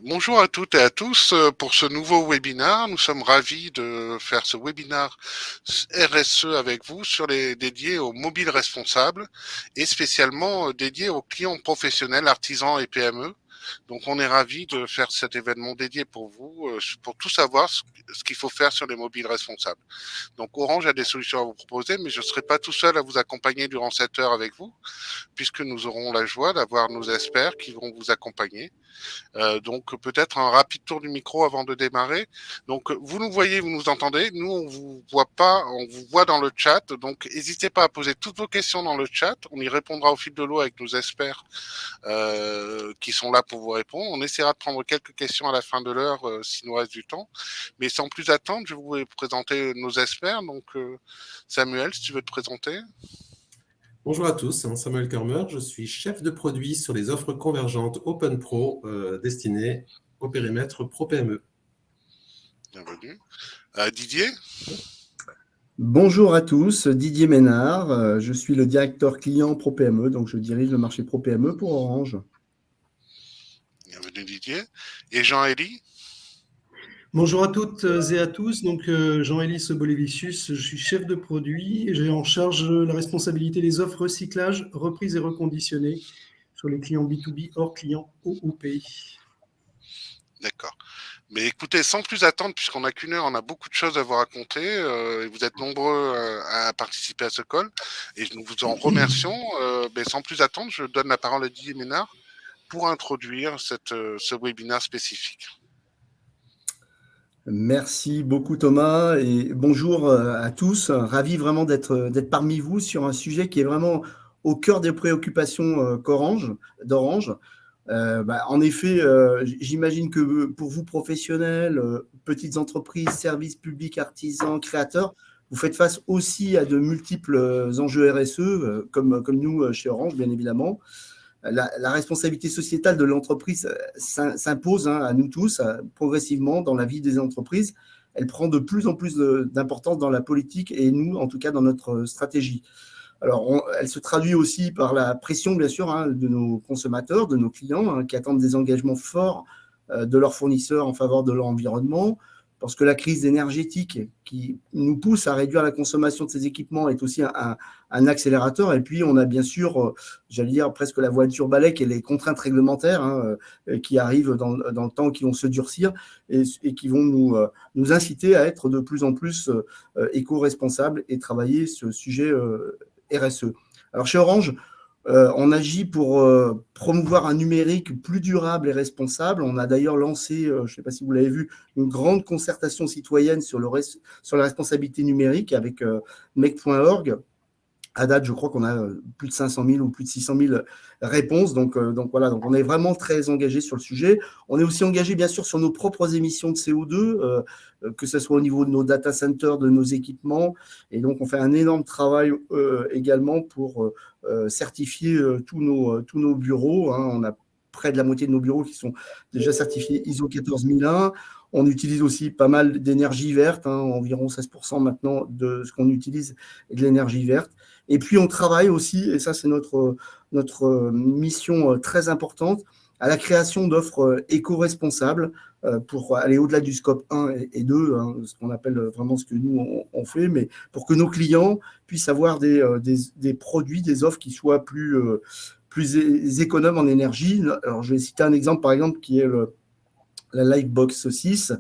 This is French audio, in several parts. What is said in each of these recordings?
Bonjour à toutes et à tous pour ce nouveau webinaire. Nous sommes ravis de faire ce webinaire RSE avec vous dédié aux mobiles responsables et spécialement dédié aux clients professionnels, artisans et PME. Donc on est ravis de faire cet événement dédié pour vous, pour tout savoir ce qu'il faut faire sur les mobiles responsables. Donc Orange a des solutions à vous proposer, mais je ne serai pas tout seul à vous accompagner durant cette heure avec vous, puisque nous aurons la joie d'avoir nos experts qui vont vous accompagner. Donc peut-être un rapide tour du micro avant de démarrer. Donc vous nous voyez, vous nous entendez. Nous on vous voit pas, on vous voit dans le chat. Donc n'hésitez pas à poser toutes vos questions dans le chat. On y répondra au fil de l'eau avec nos experts qui sont là pour vous répondre. On essaiera de prendre quelques questions à la fin de l'heure s'il nous reste du temps. Mais sans plus attendre, je vais vous présenter nos experts. Donc Samuel, si tu veux te présenter. Bonjour à tous, c'est Samuel Kermer, je suis chef de produit sur les offres convergentes Open Pro destinées au périmètre Pro PME. Bienvenue. Didier. Bonjour à tous, Didier Ménard, je suis le directeur client Pro PME, donc je dirige le marché Pro PME pour Orange. Bienvenue Didier. Et Jean-Élie. Bonjour à toutes et à tous, donc Jean-Élie Sobolevicius, je suis chef de produit et j'ai en charge la responsabilité des offres recyclage, reprise et reconditionnées sur les clients B2B hors clients OOP. D'accord. Mais écoutez, sans plus attendre, puisqu'on n'a qu'une heure, on a beaucoup de choses à vous raconter. Et vous êtes nombreux à participer à ce call. Et nous vous en remercions. Mais sans plus attendre, je donne la parole à Didier Ménard pour introduire ce webinaire spécifique. Merci beaucoup Thomas et bonjour à tous. Ravi vraiment d'être parmi vous sur un sujet qui est vraiment au cœur des préoccupations d'Orange. En effet, j'imagine que pour vous professionnels, petites entreprises, services publics, artisans, créateurs, vous faites face aussi à de multiples enjeux RSE, comme nous chez Orange, bien évidemment. La responsabilité sociétale de l'entreprise s'impose à nous tous, progressivement dans la vie des entreprises. Elle prend de plus en plus d'importance dans la politique et nous, en tout cas, dans notre stratégie. Alors, elle se traduit aussi par la pression, bien sûr, de nos consommateurs, de nos clients, qui attendent des engagements forts de leurs fournisseurs en faveur de leur environnement, parce que la crise énergétique qui nous pousse à réduire la consommation de ces équipements est aussi un accélérateur. Et puis, on a bien sûr, j'allais dire, presque la voiture balai et les contraintes réglementaires qui arrivent dans le temps, qui vont se durcir et qui vont nous inciter à être de plus en plus éco-responsables et travailler ce sujet RSE. Alors, chez Orange, on agit pour promouvoir un numérique plus durable et responsable. On a d'ailleurs lancé, je ne sais pas si vous l'avez vu, une grande concertation citoyenne sur la responsabilité numérique avec mec.org. À date, je crois qu'on a plus de 500 000 ou plus de 600 000 réponses. Donc voilà, donc on est vraiment très engagé sur le sujet. On est aussi engagé, bien sûr, sur nos propres émissions de CO2, que ce soit au niveau de nos data centers, de nos équipements. Et donc, on fait un énorme travail également pour certifier tous nos bureaux. On a près de la moitié de nos bureaux qui sont déjà certifiés ISO 14001. On utilise aussi pas mal d'énergie verte, environ 16% maintenant de ce qu'on utilise est de l'énergie verte. Et puis, on travaille aussi, et ça, c'est notre mission très importante, à la création d'offres éco-responsables pour aller au-delà du scope 1 et 2, ce qu'on appelle vraiment ce que nous, on fait, mais pour que nos clients puissent avoir des produits, des offres qui soient plus économes en énergie. Alors, je vais citer un exemple, par exemple, qui est la Livebox 6,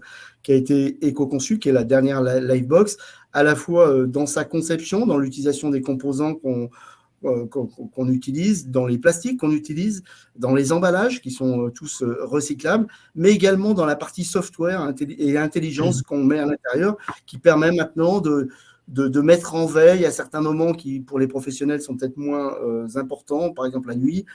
qui a été éco-conçue, qui est la dernière Livebox, à la fois dans sa conception, dans l'utilisation des composants qu'on utilise, dans les plastiques qu'on utilise, dans les emballages qui sont tous recyclables, mais également dans la partie software et intelligence qu'on met à l'intérieur, qui permet maintenant de mettre en veille à certains moments qui, pour les professionnels, sont peut-être moins importants, par exemple la nuit,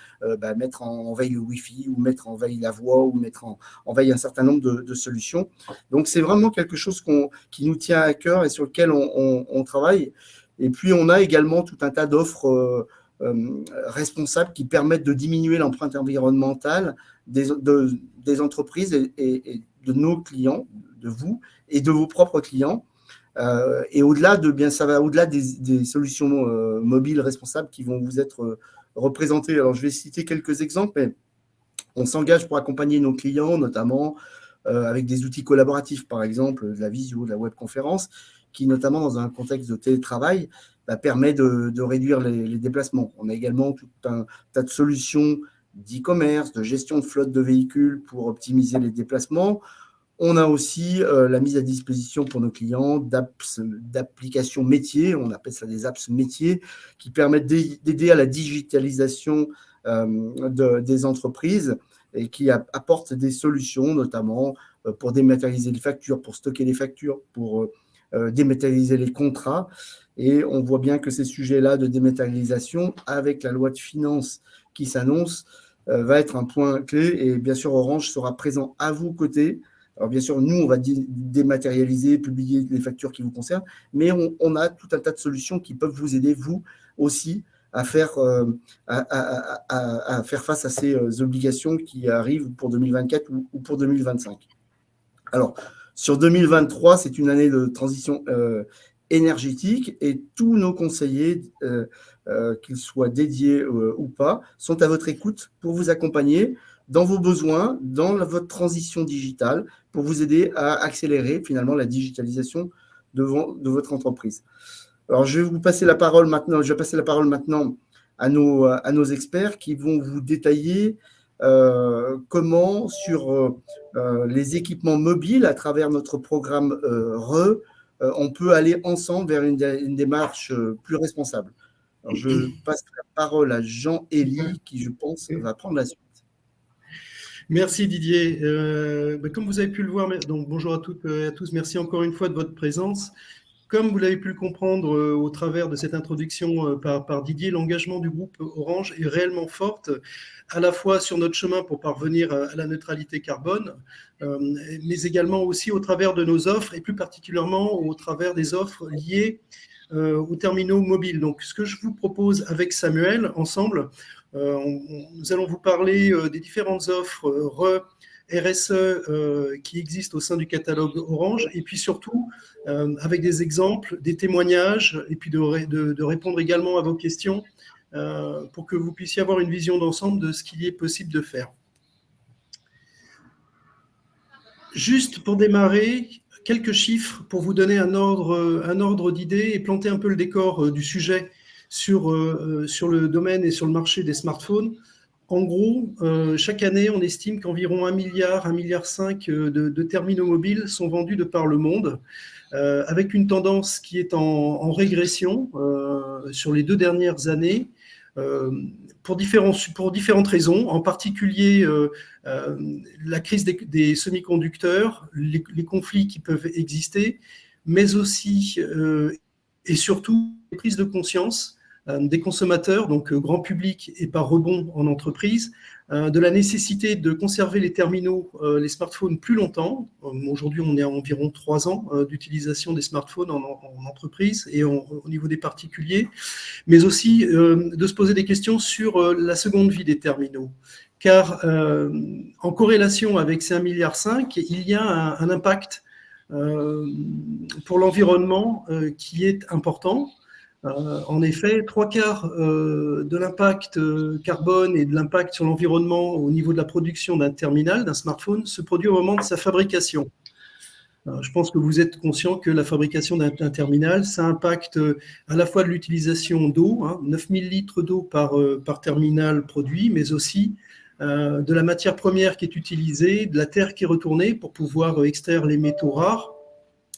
mettre en veille le Wi-Fi ou mettre en veille la voix ou mettre en veille un certain nombre de solutions. Donc, c'est vraiment quelque chose qui nous tient à cœur et sur lequel on travaille. Et puis, on a également tout un tas d'offres responsables qui permettent de diminuer l'empreinte environnementale des entreprises et de nos clients, de vous et de vos propres clients. Et au-delà ça va au-delà des solutions mobiles responsables qui vont vous être représentées. Alors, je vais citer quelques exemples, mais On s'engage pour accompagner nos clients, notamment avec des outils collaboratifs, par exemple de la visio, de la webconférence, qui, notamment dans un contexte de télétravail, permet de réduire les déplacements. On a également tout un tas de solutions d'e-commerce, de gestion de flotte de véhicules pour optimiser les déplacements. On a aussi la mise à disposition pour nos clients d'applications métiers, on appelle ça des apps métiers, qui permettent d'aider à la digitalisation des entreprises et qui apportent des solutions, notamment pour dématérialiser les factures, pour stocker les factures, pour dématérialiser les contrats. Et on voit bien que ces sujets-là de dématérialisation, avec la loi de finances qui s'annonce, va être un point clé. Et bien sûr, Orange sera présent à vos côtés. Alors bien sûr, nous, on va dématérialiser, publier les factures qui vous concernent, mais on a tout un tas de solutions qui peuvent vous aider, vous aussi, à faire face à ces obligations qui arrivent pour 2024 ou pour 2025. Alors, sur 2023, c'est une année de transition énergétique et tous nos conseillers, qu'ils soient dédiés ou pas, sont à votre écoute pour vous accompagner dans vos besoins, dans votre transition digitale, pour vous aider à accélérer finalement la digitalisation de votre entreprise. Alors, je vais passer la parole maintenant à nos experts qui vont vous détailler comment, sur les équipements mobiles, à travers notre programme on peut aller ensemble vers une démarche plus responsable. Alors, je passe la parole à Jean-Élie qui, je pense, va prendre la suite. Merci Didier. Comme vous avez pu le voir, donc bonjour à toutes et à tous, merci encore une fois de votre présence. Comme vous l'avez pu le comprendre au travers de cette introduction par Didier, l'engagement du groupe Orange est réellement fort, à la fois sur notre chemin pour parvenir à la neutralité carbone, mais également aussi au travers de nos offres et plus particulièrement au travers des offres liées aux terminaux mobiles. Donc, ce que je vous propose avec Samuel, ensemble, nous allons vous parler des différentes offres RSE qui existent au sein du catalogue Orange, et puis surtout avec des exemples, des témoignages, et puis de répondre également à vos questions pour que vous puissiez avoir une vision d'ensemble de ce qu'il est possible de faire. Juste pour démarrer, quelques chiffres pour vous donner un ordre d'idée et planter un peu le décor du sujet sur le domaine et sur le marché des smartphones. En gros, chaque année, on estime qu'environ 1 milliard, 1,5 milliard de terminaux mobiles sont vendus de par le monde, avec une tendance qui est en régression sur les 2 dernières années, pour différentes raisons, en particulier la crise des semi-conducteurs, les conflits qui peuvent exister, mais aussi et surtout les prises de conscience des consommateurs, donc grand public et par rebond en entreprise, de la nécessité de conserver les terminaux, les smartphones plus longtemps. Aujourd'hui, on est à environ 3 ans d'utilisation des smartphones en entreprise et au niveau des particuliers, mais aussi de se poser des questions sur la seconde vie des terminaux. Car en corrélation avec ces 1,5 milliard, il y a un impact pour l'environnement qui est important. En effet, 3/4 de l'impact carbone et de l'impact sur l'environnement au niveau de la production d'un terminal, d'un smartphone, se produit au moment de sa fabrication. Je pense que vous êtes conscient que la fabrication d'un terminal, ça impacte à la fois de l'utilisation d'eau, 9000 litres d'eau par terminal produit, mais aussi de la matière première qui est utilisée, de la terre qui est retournée pour pouvoir extraire les métaux rares.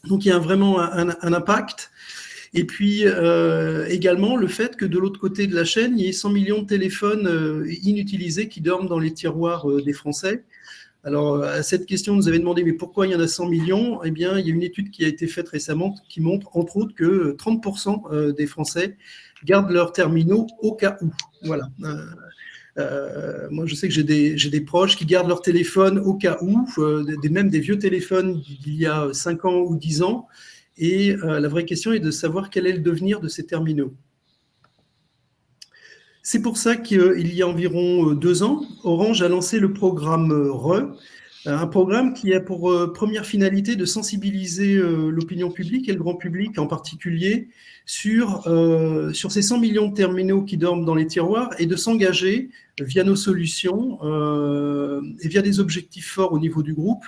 Donc il y a vraiment un impact. Et puis également le fait que de l'autre côté de la chaîne, il y ait 100 millions de téléphones inutilisés qui dorment dans les tiroirs des Français. Alors à cette question, vous avez demandé mais pourquoi il y en a 100 millions ? Eh bien, il y a une étude qui a été faite récemment qui montre entre autres que 30% des Français gardent leurs terminaux au cas où. Voilà. Moi, je sais que j'ai des proches qui gardent leur téléphone au cas où, même des vieux téléphones d'il y a 5 ans ou 10 ans. Et la vraie question est de savoir quel est le devenir de ces terminaux. C'est pour ça qu'il y a environ 2 ans, Orange a lancé le programme RE, Un programme qui a pour première finalité de sensibiliser l'opinion publique et le grand public en particulier sur ces 100 millions de terminaux qui dorment dans les tiroirs et de s'engager via nos solutions et via des objectifs forts au niveau du groupe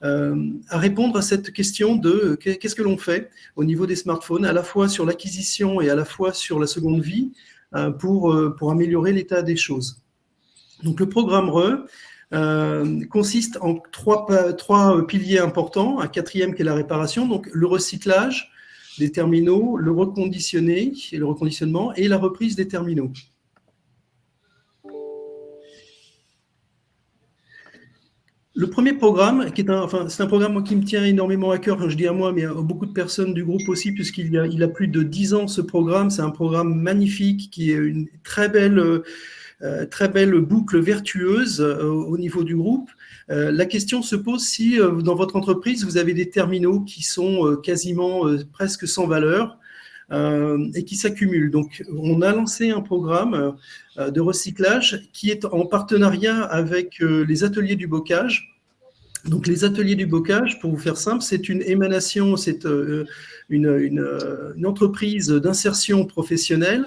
à répondre à cette question de qu'est-ce que l'on fait au niveau des smartphones, à la fois sur l'acquisition et à la fois sur la seconde vie pour améliorer l'état des choses. Donc le programme RE consiste en trois piliers importants, un quatrième qui est la réparation, donc le recyclage des terminaux, le reconditionnement et la reprise des terminaux. Le premier programme, c'est un programme qui me tient énormément à cœur, quand je dis à moi, mais à beaucoup de personnes du groupe aussi, puisqu'il a plus de 10 ans ce programme. C'est un programme magnifique qui est une très belle boucle vertueuse au niveau du groupe. La question se pose si dans votre entreprise, vous avez des terminaux qui sont quasiment presque sans valeur et qui s'accumulent. Donc, on a lancé un programme de recyclage qui est en partenariat avec les ateliers du bocage. Donc, les ateliers du bocage, pour vous faire simple, c'est une émanation, c'est une entreprise d'insertion professionnelle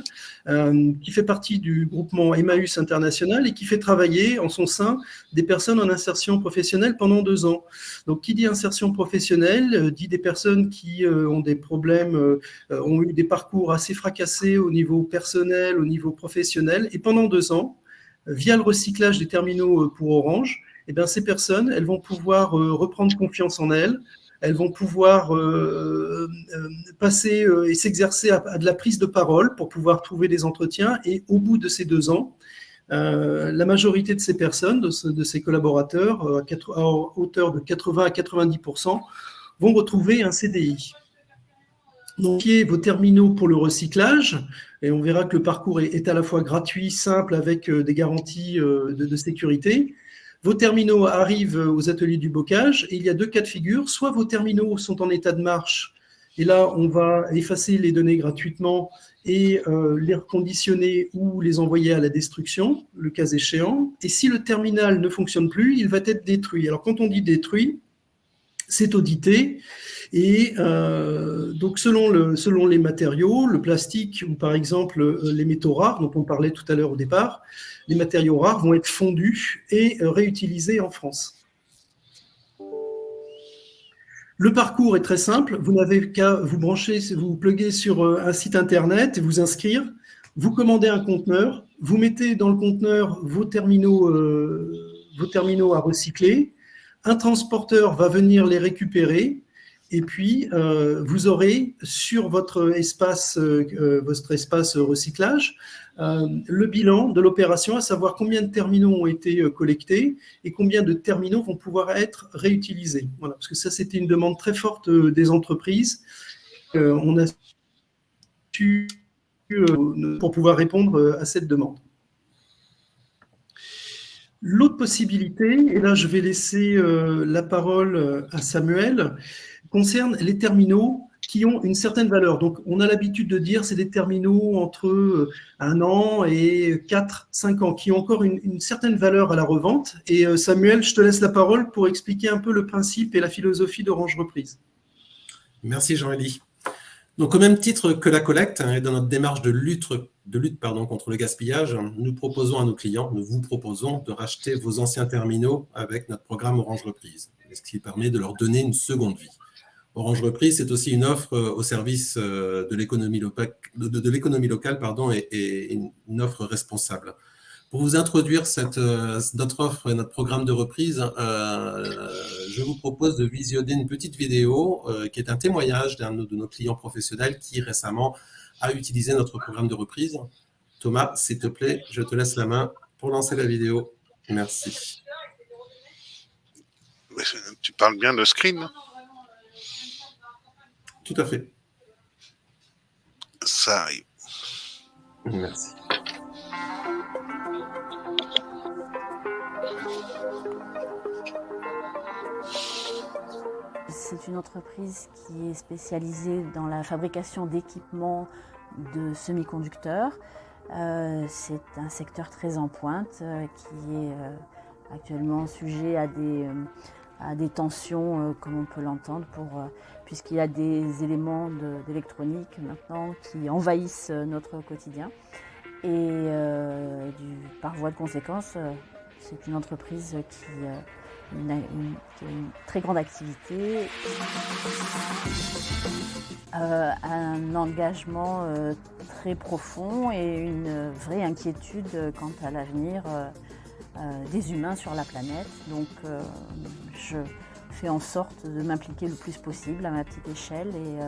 qui fait partie du groupement Emmaüs International et qui fait travailler en son sein des personnes en insertion professionnelle pendant 2 ans. Donc, qui dit insertion professionnelle dit des personnes qui ont des problèmes, ont eu des parcours assez fracassés au niveau personnel, au niveau professionnel. Et pendant 2 ans, via le recyclage des terminaux pour Orange, eh bien, ces personnes, elles vont pouvoir reprendre confiance en elles. Elles vont pouvoir passer et s'exercer à de la prise de parole pour pouvoir trouver des entretiens. Et au bout de ces 2 ans, la majorité de ces personnes, de ces collaborateurs, à hauteur de 80 à 90%, vont retrouver un CDI. Donc, qui est vos terminaux pour le recyclage, et on verra que le parcours est à la fois gratuit, simple, avec des garanties de sécurité. Vos terminaux arrivent aux ateliers du bocage et il y a 2 cas de figure. Soit vos terminaux sont en état de marche et là, on va effacer les données gratuitement et les reconditionner ou les envoyer à la destruction, le cas échéant. Et si le terminal ne fonctionne plus, il va être détruit. Alors, quand on dit détruit, c'est audité. Et donc, selon les matériaux, le plastique ou par exemple les métaux rares dont on parlait tout à l'heure au départ, les matériaux rares vont être fondus et réutilisés en France. Le parcours est très simple. Vous n'avez qu'à vous brancher, vous pluguer sur un site internet et vous inscrire. Vous commandez un conteneur. Vous mettez dans le conteneur vos terminaux à recycler. Un transporteur va venir les récupérer. Et puis, vous aurez sur votre espace recyclage le bilan de l'opération, à savoir combien de terminaux ont été collectés et combien de terminaux vont pouvoir être réutilisés. Voilà, parce que ça, c'était une demande très forte des entreprises. On a su pour pouvoir répondre à cette demande. L'autre possibilité, et là, je vais laisser la parole à Samuel, concerne les terminaux qui ont une certaine valeur. Donc, on a l'habitude de dire c'est des terminaux entre 1 an et 4-5 ans, qui ont encore une certaine valeur à la revente. Et Samuel, je te laisse la parole pour expliquer un peu le principe et la philosophie d'Orange Reprise. Merci Jean-Élie. Donc, au même titre que la collecte, et dans notre démarche de lutte contre le gaspillage, nous vous proposons de racheter vos anciens terminaux avec notre programme Orange Reprise, ce qui permet de leur donner une seconde vie. Orange Reprise, c'est aussi une offre au service de l'économie locale, et une offre responsable. Pour vous introduire notre offre et notre programme de reprise, je vous propose de visionner une petite vidéo qui est un témoignage d'un de nos clients professionnels qui récemment a utilisé notre programme de reprise. Thomas, s'il te plaît, je te laisse la main pour lancer la vidéo. Merci. Tu parles bien de screen? Tout à fait. Ça arrive. Merci. C'est une entreprise qui est spécialisée dans la fabrication d'équipements de semi-conducteurs. C'est un secteur très en pointe qui est actuellement sujet à des tensions, comme on peut l'entendre, puisqu'il y a des éléments d'électronique maintenant qui envahissent notre quotidien. Et par voie de conséquence, c'est une entreprise qui a une très grande activité, un engagement très profond et une vraie inquiétude quant à l'avenir des humains sur la planète. Donc je fais en sorte de m'impliquer le plus possible à ma petite échelle et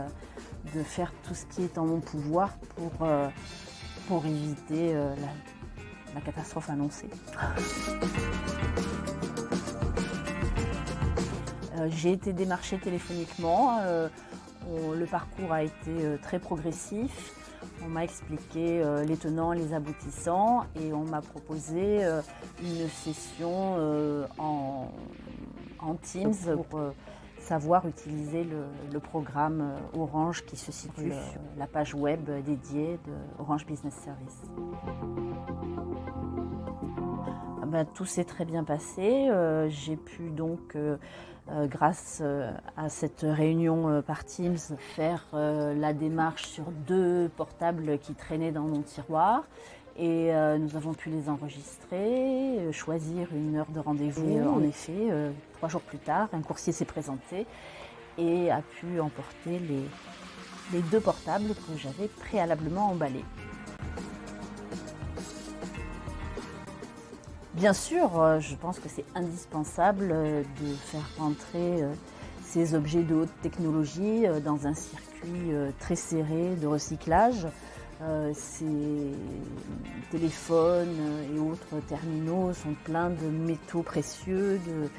de faire tout ce qui est en mon pouvoir pour éviter la catastrophe annoncée. J'ai été démarchée téléphoniquement. Le parcours a été très progressif. On m'a expliqué les tenants, les aboutissants et on m'a proposé une session en Teams pour savoir utiliser le programme Orange qui se situe sur la page web dédiée de Orange Business Service. Tout s'est très bien passé. J'ai pu donc, grâce à cette réunion par Teams, faire la démarche sur 2 portables qui traînaient dans mon tiroir. Et nous avons pu les enregistrer, choisir une heure de rendez-vous. En effet, 3 jours plus tard, un coursier s'est présenté et a pu emporter les 2 portables que j'avais préalablement emballés. Bien sûr, je pense que c'est indispensable de faire rentrer ces objets de haute technologie dans un circuit très serré de recyclage. Ces téléphones et autres terminaux sont pleins de métaux précieux, de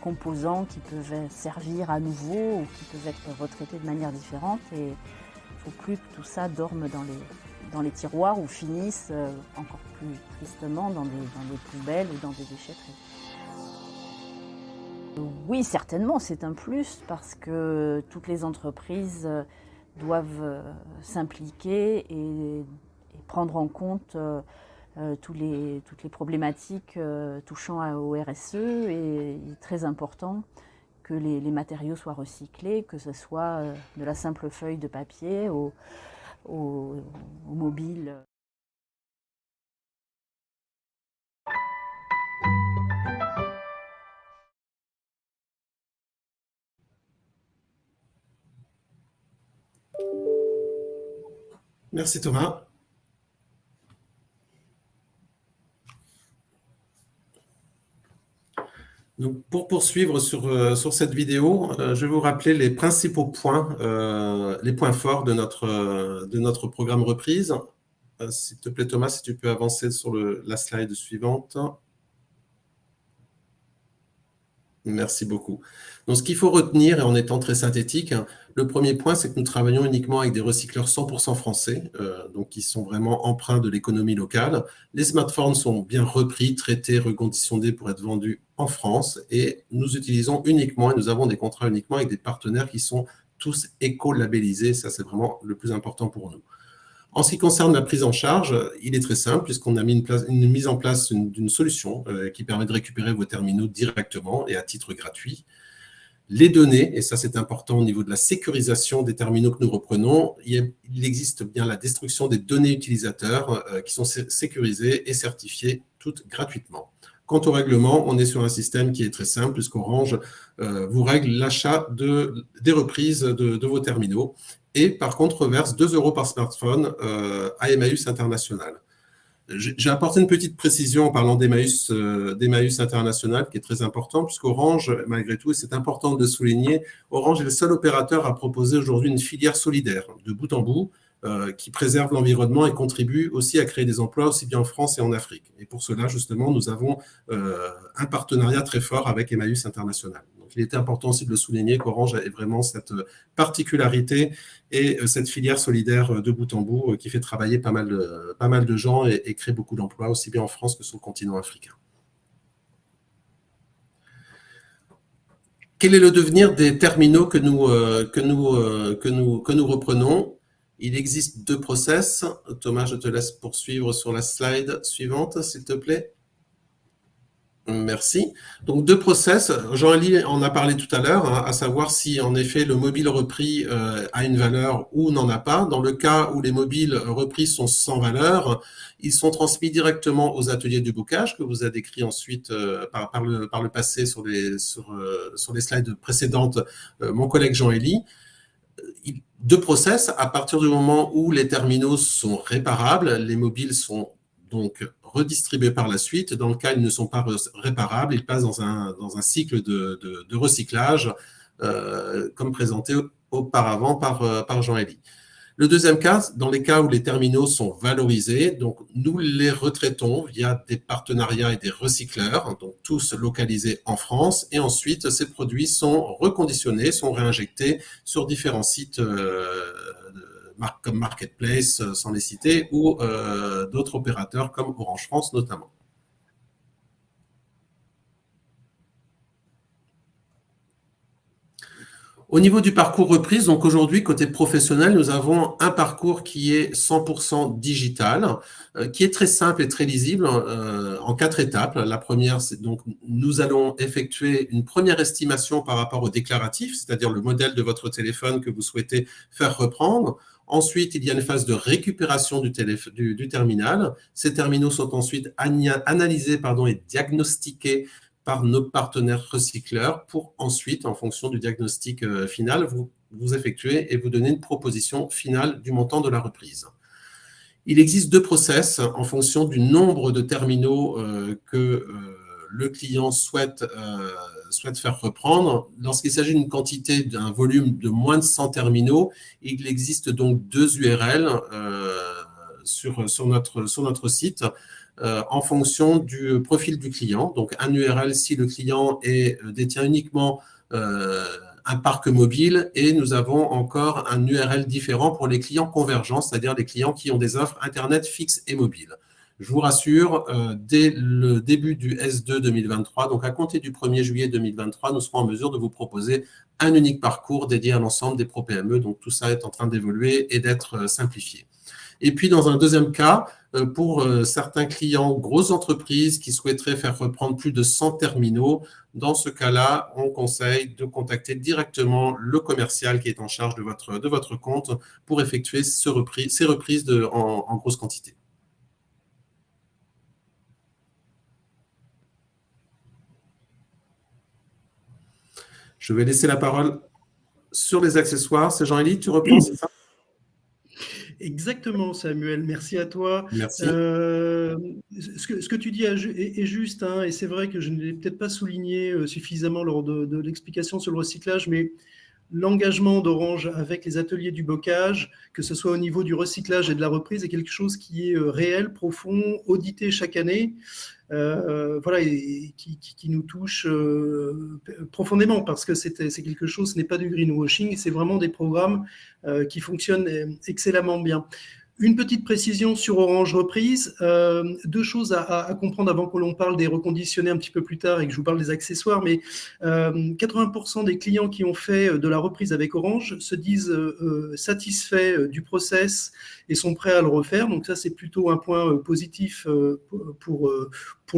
composants qui peuvent servir à nouveau ou qui peuvent être retraités de manière différente. Et il ne faut plus que tout ça dorme dans les tiroirs ou finissent encore plus tristement dans des poubelles ou dans des déchetteries. Oui, certainement, c'est un plus parce que toutes les entreprises doivent s'impliquer et prendre en compte toutes les problématiques touchant au RSE. Et il est très important que les matériaux soient recyclés, que ce soit de la simple feuille de papier au mobile. Merci Thomas. Donc, pour poursuivre sur cette vidéo, je vais vous rappeler les principaux points, les points forts de notre programme reprise. S'il te plaît Thomas, si tu peux avancer sur la slide suivante. Merci beaucoup. Donc, ce qu'il faut retenir, et en étant très synthétique, le premier point, c'est que nous travaillons uniquement avec des recycleurs 100% français, donc qui sont vraiment empreints de l'économie locale. Les smartphones sont bien repris, traités, reconditionnés pour être vendus en France, et nous utilisons uniquement, et nous avons des contrats uniquement avec des partenaires qui sont tous éco-labellisés. Ça, c'est vraiment le plus important pour nous. En ce qui concerne la prise en charge, il est très simple puisqu'on a mis une mise en place d'une solution qui permet de récupérer vos terminaux directement et à titre gratuit. Les données, et ça c'est important au niveau de la sécurisation des terminaux que nous reprenons, il existe bien la destruction des données utilisateurs qui sont sécurisées et certifiées toutes gratuitement. Quant au règlement, on est sur un système qui est très simple puisqu'Orange vous règle l'achat des reprises de vos terminaux et par contre verse 2 € par smartphone à Emmaüs International. J'ai apporté une petite précision en parlant d'Emmaüs International qui est très important puisqu'Orange, malgré tout, et c'est important de le souligner, Orange est le seul opérateur à proposer aujourd'hui une filière solidaire de bout en bout qui préserve l'environnement et contribue aussi à créer des emplois aussi bien en France et en Afrique. Et pour cela, justement, nous avons un partenariat très fort avec Emmaüs International. Donc, il était important aussi de le souligner qu'Orange ait vraiment cette particularité et cette filière solidaire de bout en bout qui fait travailler pas mal de gens et crée beaucoup d'emplois, aussi bien en France que sur le continent africain. Quel est le devenir des terminaux que nous reprenons ? Il existe 2 process. Thomas, je te laisse poursuivre sur la slide suivante, s'il te plaît. Merci. Donc, deux process. Jean-Élie en a parlé tout à l'heure, hein, à savoir si en effet le mobile repris a une valeur ou n'en a pas. Dans le cas où les mobiles repris sont sans valeur, ils sont transmis directement aux ateliers du bocage que vous a décrit ensuite par le passé sur les slides précédentes mon collègue Jean-Élie. Deux process. À partir du moment où les terminaux sont réparables, les mobiles sont donc redistribués par la suite. Dans le cas où ils ne sont pas réparables, ils passent dans un cycle de recyclage, comme présenté auparavant par Jean-Élie. Le deuxième cas, dans les cas où les terminaux sont valorisés, donc nous les retraitons via des partenariats et des recycleurs, donc tous localisés en France, et ensuite ces produits sont reconditionnés, sont réinjectés sur différents sites comme Marketplace, sans les citer, ou d'autres opérateurs comme Orange France notamment. Au niveau du parcours reprise, donc aujourd'hui, côté professionnel, nous avons un parcours qui est 100% digital, qui est très simple et très lisible en 4 étapes. La première, c'est donc nous allons effectuer une première estimation par rapport au déclaratif, c'est-à-dire le modèle de votre téléphone que vous souhaitez faire reprendre. Ensuite, il y a une phase de récupération du terminal. Ces terminaux sont ensuite analysés et diagnostiqués par nos partenaires recycleurs pour ensuite, en fonction du diagnostic final, vous effectuer et vous donner une proposition finale du montant de la reprise. Il existe 2 process en fonction du nombre de terminaux que le client souhaite faire reprendre. Lorsqu'il s'agit d'une quantité, d'un volume de moins de 100 terminaux, il existe donc 2 URL sur notre site. En fonction du profil du client. Donc, un URL si le client détient uniquement un parc mobile, et nous avons encore un URL différent pour les clients convergents, c'est-à-dire les clients qui ont des offres Internet fixes et mobiles. Je vous rassure, dès le début du S2 2023, donc à compter du 1er juillet 2023, nous serons en mesure de vous proposer un unique parcours dédié à l'ensemble des pro-PME. Donc, tout ça est en train d'évoluer et d'être simplifié. Et puis, dans un deuxième cas, pour certains clients, grosses entreprises qui souhaiteraient faire reprendre plus de 100 terminaux, dans ce cas-là, on conseille de contacter directement le commercial qui est en charge de votre compte pour effectuer ces reprises en grosse quantité. Je vais laisser la parole sur les accessoires. C'est Jean-Élie, tu reprends, c'est ça ? Exactement, Samuel. Merci à toi. Merci. Ce que tu dis est juste, hein, et c'est vrai que je ne l'ai peut-être pas souligné suffisamment lors de l'explication sur le recyclage, mais l'engagement d'Orange avec les ateliers du bocage, que ce soit au niveau du recyclage et de la reprise, est quelque chose qui est réel, profond, audité chaque année, et qui nous touche profondément, parce que c'est quelque chose, ce n'est pas du greenwashing, c'est vraiment des programmes qui fonctionnent excellemment bien. Une petite précision sur Orange Reprise, 2 choses à comprendre avant que l'on parle des reconditionnés un petit peu plus tard et que je vous parle des accessoires, mais 80% des clients qui ont fait de la reprise avec Orange se disent satisfaits du process et sont prêts à le refaire. Donc ça, c'est plutôt un point positif pour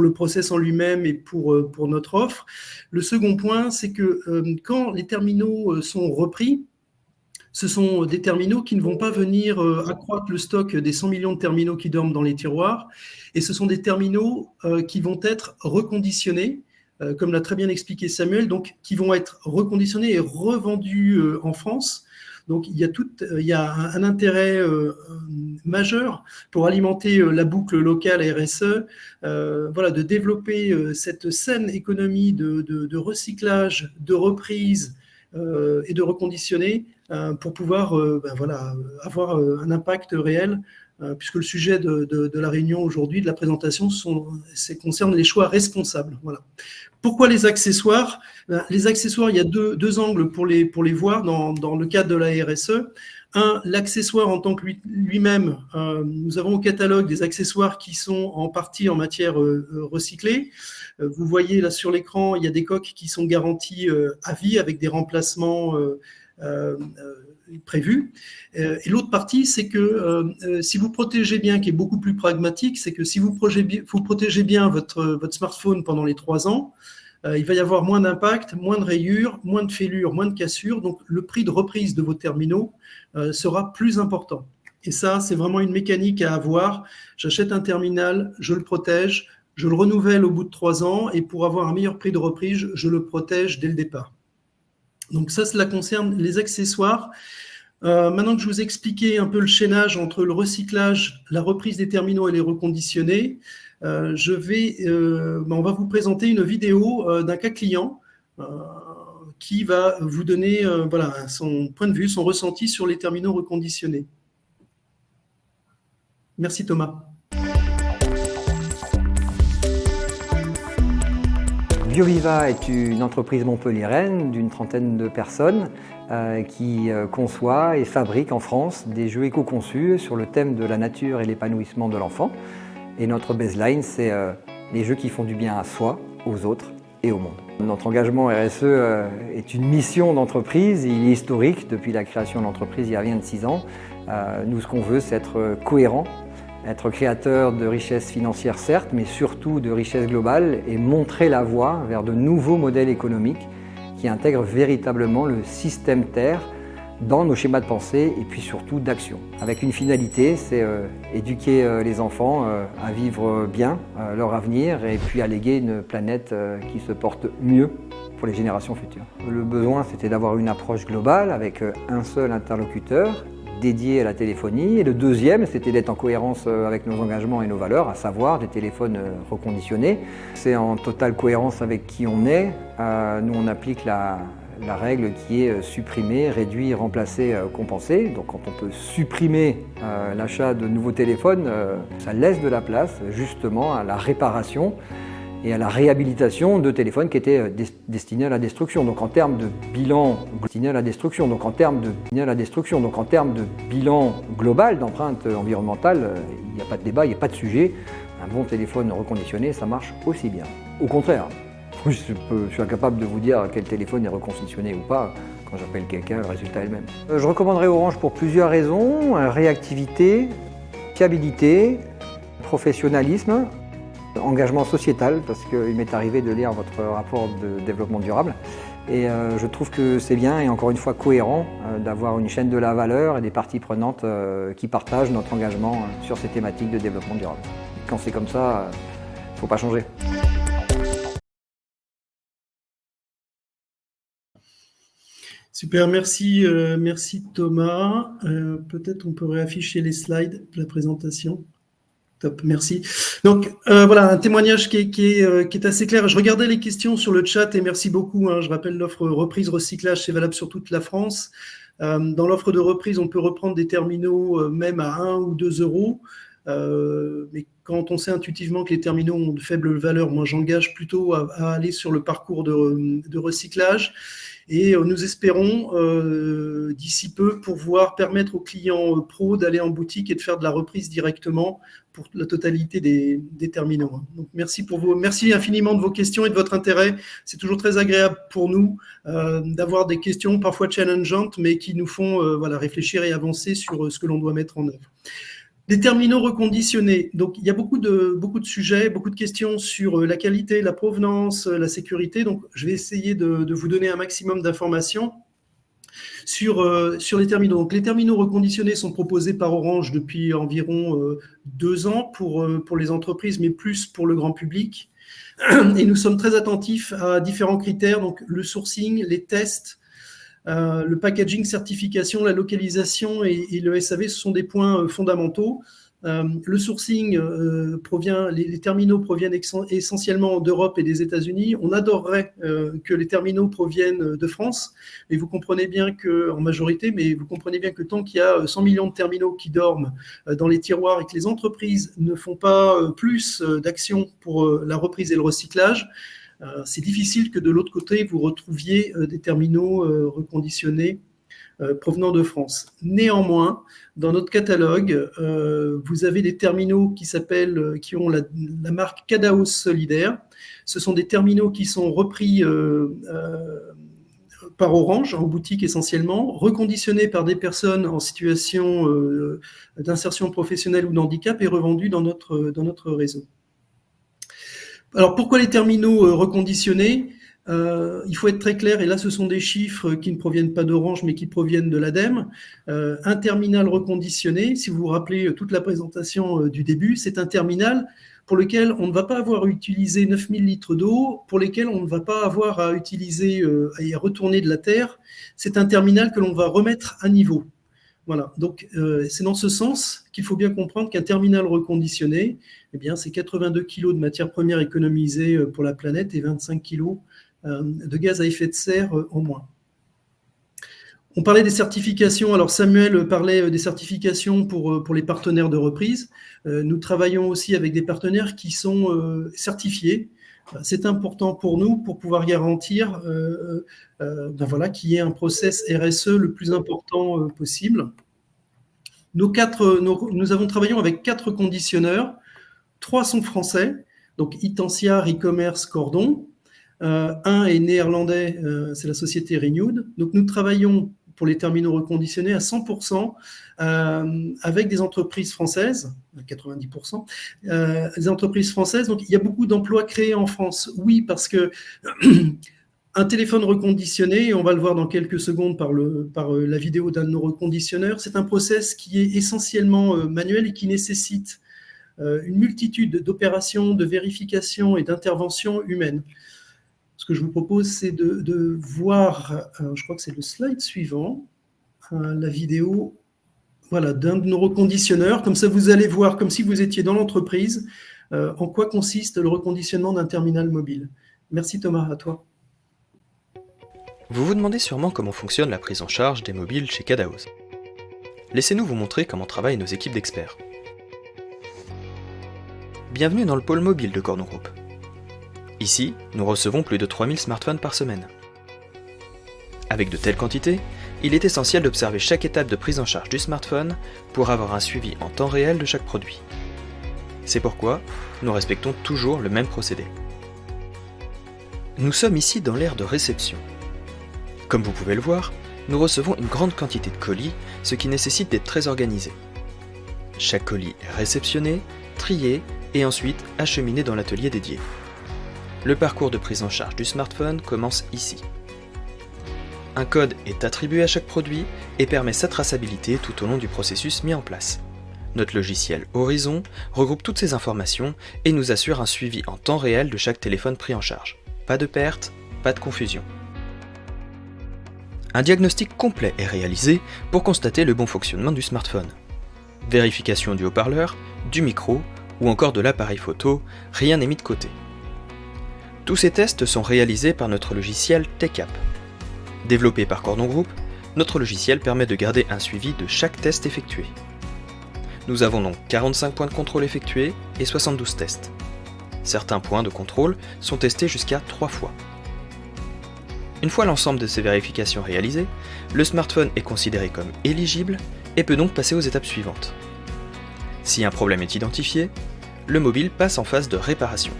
le process en lui-même et pour notre offre. Le second point, c'est que quand les terminaux sont repris, ce sont des terminaux qui ne vont pas venir accroître le stock des 100 millions de terminaux qui dorment dans les tiroirs, et ce sont des terminaux qui vont être reconditionnés, comme l'a très bien expliqué Samuel, donc qui vont être reconditionnés et revendus en France. Donc il y a un intérêt majeur pour alimenter la boucle locale RSE, de développer cette saine économie de recyclage, de reprise et de reconditionner, pour pouvoir avoir un impact réel, puisque le sujet de la réunion aujourd'hui, de la présentation, concerne les choix responsables. Voilà. Pourquoi les accessoires ? Les accessoires, il y a deux angles pour les voir dans le cadre de la RSE. Un, l'accessoire en tant que lui-même, nous avons au catalogue des accessoires qui sont en partie en matière recyclée. Vous voyez là sur l'écran, il y a des coques qui sont garanties à vie avec des remplacements prévu. Et l'autre partie, c'est que si vous protégez bien, qui est beaucoup plus pragmatique, c'est que si vous protégez bien votre smartphone pendant les 3 ans, il va y avoir moins d'impact, moins de rayures, moins de fêlures, moins de cassures. Donc, le prix de reprise de vos terminaux sera plus important. Et ça, c'est vraiment une mécanique à avoir. J'achète un terminal, je le protège, je le renouvelle au bout de 3 ans et pour avoir un meilleur prix de reprise, je le protège dès le départ. Donc ça, cela concerne les accessoires. Maintenant que je vous ai expliqué un peu le chaînage entre le recyclage, la reprise des terminaux et les reconditionnés, on va vous présenter une vidéo d'un cas client qui va vous donner son point de vue, son ressenti sur les terminaux reconditionnés. Merci Thomas. BioViva est une entreprise montpelliéraine d'une 30aine de personnes qui conçoit et fabrique en France des jeux éco-conçus sur le thème de la nature et l'épanouissement de l'enfant. Et notre baseline, c'est les jeux qui font du bien à soi, aux autres et au monde. Notre engagement RSE est une mission d'entreprise, il est historique depuis la création de l'entreprise il y a 26 ans. Nous, ce qu'on veut, c'est être cohérent, être créateur de richesses financières certes, mais surtout de richesses globales et montrer la voie vers de nouveaux modèles économiques qui intègrent véritablement le système Terre dans nos schémas de pensée et puis surtout d'action. Avec une finalité, c'est éduquer les enfants à vivre bien leur avenir et puis à léguer une planète qui se porte mieux pour les générations futures. Le besoin, c'était d'avoir une approche globale avec un seul interlocuteur dédié à la téléphonie. Et le deuxième, c'était d'être en cohérence avec nos engagements et nos valeurs, à savoir des téléphones reconditionnés. C'est en totale cohérence avec qui on est. Nous, on applique la règle qui est supprimer, réduire, remplacer, compenser. Donc quand on peut supprimer l'achat de nouveaux téléphones, ça laisse de la place justement à la réparation et à la réhabilitation de téléphones qui étaient destinés à la destruction. Donc en termes de bilan bilan global d'empreinte environnementale, il n'y a pas de débat, il n'y a pas de sujet. Un bon téléphone reconditionné, ça marche aussi bien. Au contraire, je suis incapable de vous dire quel téléphone est reconditionné ou pas. Quand j'appelle quelqu'un, le résultat est le même. Je recommanderais Orange pour plusieurs raisons. Réactivité, fiabilité, professionnalisme, engagement sociétal, parce qu'il m'est arrivé de lire votre rapport de développement durable. Et je trouve que c'est bien et encore une fois cohérent d'avoir une chaîne de la valeur et des parties prenantes qui partagent notre engagement sur ces thématiques de développement durable. Quand c'est comme ça, il ne faut pas changer. Super, merci Thomas. Peut-être on peut réafficher les slides de la présentation. Top, merci. Donc voilà, un témoignage qui est assez clair. Je regardais les questions sur le chat et merci beaucoup. Je rappelle l'offre reprise recyclage, c'est valable sur toute la France. Dans l'offre de reprise, on peut reprendre des terminaux même à 1 ou 2 euros. Mais quand on sait intuitivement que les terminaux ont de faibles valeurs, moi j'engage plutôt à aller sur le parcours de recyclage. Et nous espérons d'ici peu pouvoir permettre aux clients pros d'aller en boutique et de faire de la reprise directement pour la totalité des terminaux. Donc merci infiniment de vos questions et de votre intérêt. C'est toujours très agréable pour nous d'avoir des questions parfois challengeantes, mais qui nous font réfléchir et avancer sur ce que l'on doit mettre en œuvre. Des terminaux reconditionnés. Donc, il y a beaucoup de sujets, beaucoup de questions sur la qualité, la provenance, la sécurité. Donc, je vais essayer de vous donner un maximum d'informations sur les terminaux. Donc, les terminaux reconditionnés sont proposés par Orange depuis environ 2 ans pour les entreprises, mais plus pour le grand public. Et nous sommes très attentifs à différents critères, donc le sourcing, les tests, le packaging, certification, la localisation et le SAV, ce sont des points fondamentaux. Le sourcing les terminaux proviennent essentiellement d'Europe et des États-Unis. On adorerait que les terminaux proviennent de France, mais vous comprenez bien en majorité, mais vous comprenez bien que tant qu'il y a 100 millions de terminaux qui dorment dans les tiroirs et que les entreprises ne font pas plus d'actions pour la reprise et le recyclage, c'est difficile que de l'autre côté, vous retrouviez des terminaux reconditionnés provenant de France. Néanmoins, dans notre catalogue, vous avez des terminaux qui ont la marque Cadaos Solidaire. Ce sont des terminaux qui sont repris par Orange, en boutique essentiellement, reconditionné par des personnes en situation d'insertion professionnelle ou de handicap et revendu dans notre réseau. Alors pourquoi les terminaux reconditionnés ? Il faut être très clair, et là ce sont des chiffres qui ne proviennent pas d'Orange mais qui proviennent de l'ADEME. Un terminal reconditionné, si vous vous rappelez toute la présentation du début, c'est un terminal pour lequel on ne va pas avoir à utiliser 9000 litres d'eau, pour lesquels on ne va pas avoir à utiliser et à retourner de la terre. C'est un terminal que l'on va remettre à niveau. Voilà, donc c'est dans ce sens qu'il faut bien comprendre qu'un terminal reconditionné, eh bien, c'est 82 kg de matières premières économisées pour la planète et 25 kg de gaz à effet de serre en moins. On parlait des certifications. Alors Samuel parlait des certifications pour les partenaires de reprise. Nous travaillons aussi avec des partenaires qui sont certifiés. C'est important pour nous pour pouvoir garantir qu'il y ait un process RSE le plus important possible. Nous avons travaillé avec 4 conditionneurs. 3 sont français, donc Itensia, e-commerce, Cordon. Un est néerlandais, c'est la société Renewed. Donc nous travaillons pour les terminaux reconditionnés à 100% avec des entreprises françaises, à 90%, des entreprises françaises. Donc il y a beaucoup d'emplois créés en France. Oui, parce que un téléphone reconditionné, et on va le voir dans quelques secondes par la vidéo d'un de nos reconditionneurs, c'est un process qui est essentiellement manuel et qui nécessite une multitude d'opérations, de vérifications et d'interventions humaines. Ce que je vous propose, c'est de voir, je crois que c'est le slide suivant, la vidéo d'un de nos reconditionneurs. Comme ça, vous allez voir, comme si vous étiez dans l'entreprise, en quoi consiste le reconditionnement d'un terminal mobile. Merci Thomas, à toi. Vous vous demandez sûrement comment fonctionne la prise en charge des mobiles chez Cadaos. Laissez-nous vous montrer comment travaillent nos équipes d'experts. Bienvenue dans le pôle mobile de Cordon Group. Ici, nous recevons plus de 3000 smartphones par semaine. Avec de telles quantités, il est essentiel d'observer chaque étape de prise en charge du smartphone pour avoir un suivi en temps réel de chaque produit. C'est pourquoi nous respectons toujours le même procédé. Nous sommes ici dans l'ère de réception. Comme vous pouvez le voir, nous recevons une grande quantité de colis, ce qui nécessite d'être très organisé. Chaque colis est réceptionné, trié et ensuite acheminé dans l'atelier dédié. Le parcours de prise en charge du smartphone commence ici. Un code est attribué à chaque produit et permet sa traçabilité tout au long du processus mis en place. Notre logiciel Horizon regroupe toutes ces informations et nous assure un suivi en temps réel de chaque téléphone pris en charge. Pas de perte, pas de confusion. Un diagnostic complet est réalisé pour constater le bon fonctionnement du smartphone. Vérification du haut-parleur, du micro ou encore de l'appareil photo, rien n'est mis de côté. Tous ces tests sont réalisés par notre logiciel TechApp. Développé par Cordon Group, notre logiciel permet de garder un suivi de chaque test effectué. Nous avons donc 45 points de contrôle effectués et 72 tests. Certains points de contrôle sont testés jusqu'à 3 fois. Une fois l'ensemble de ces vérifications réalisées, le smartphone est considéré comme éligible et peut donc passer aux étapes suivantes. Si un problème est identifié, le mobile passe en phase de réparation.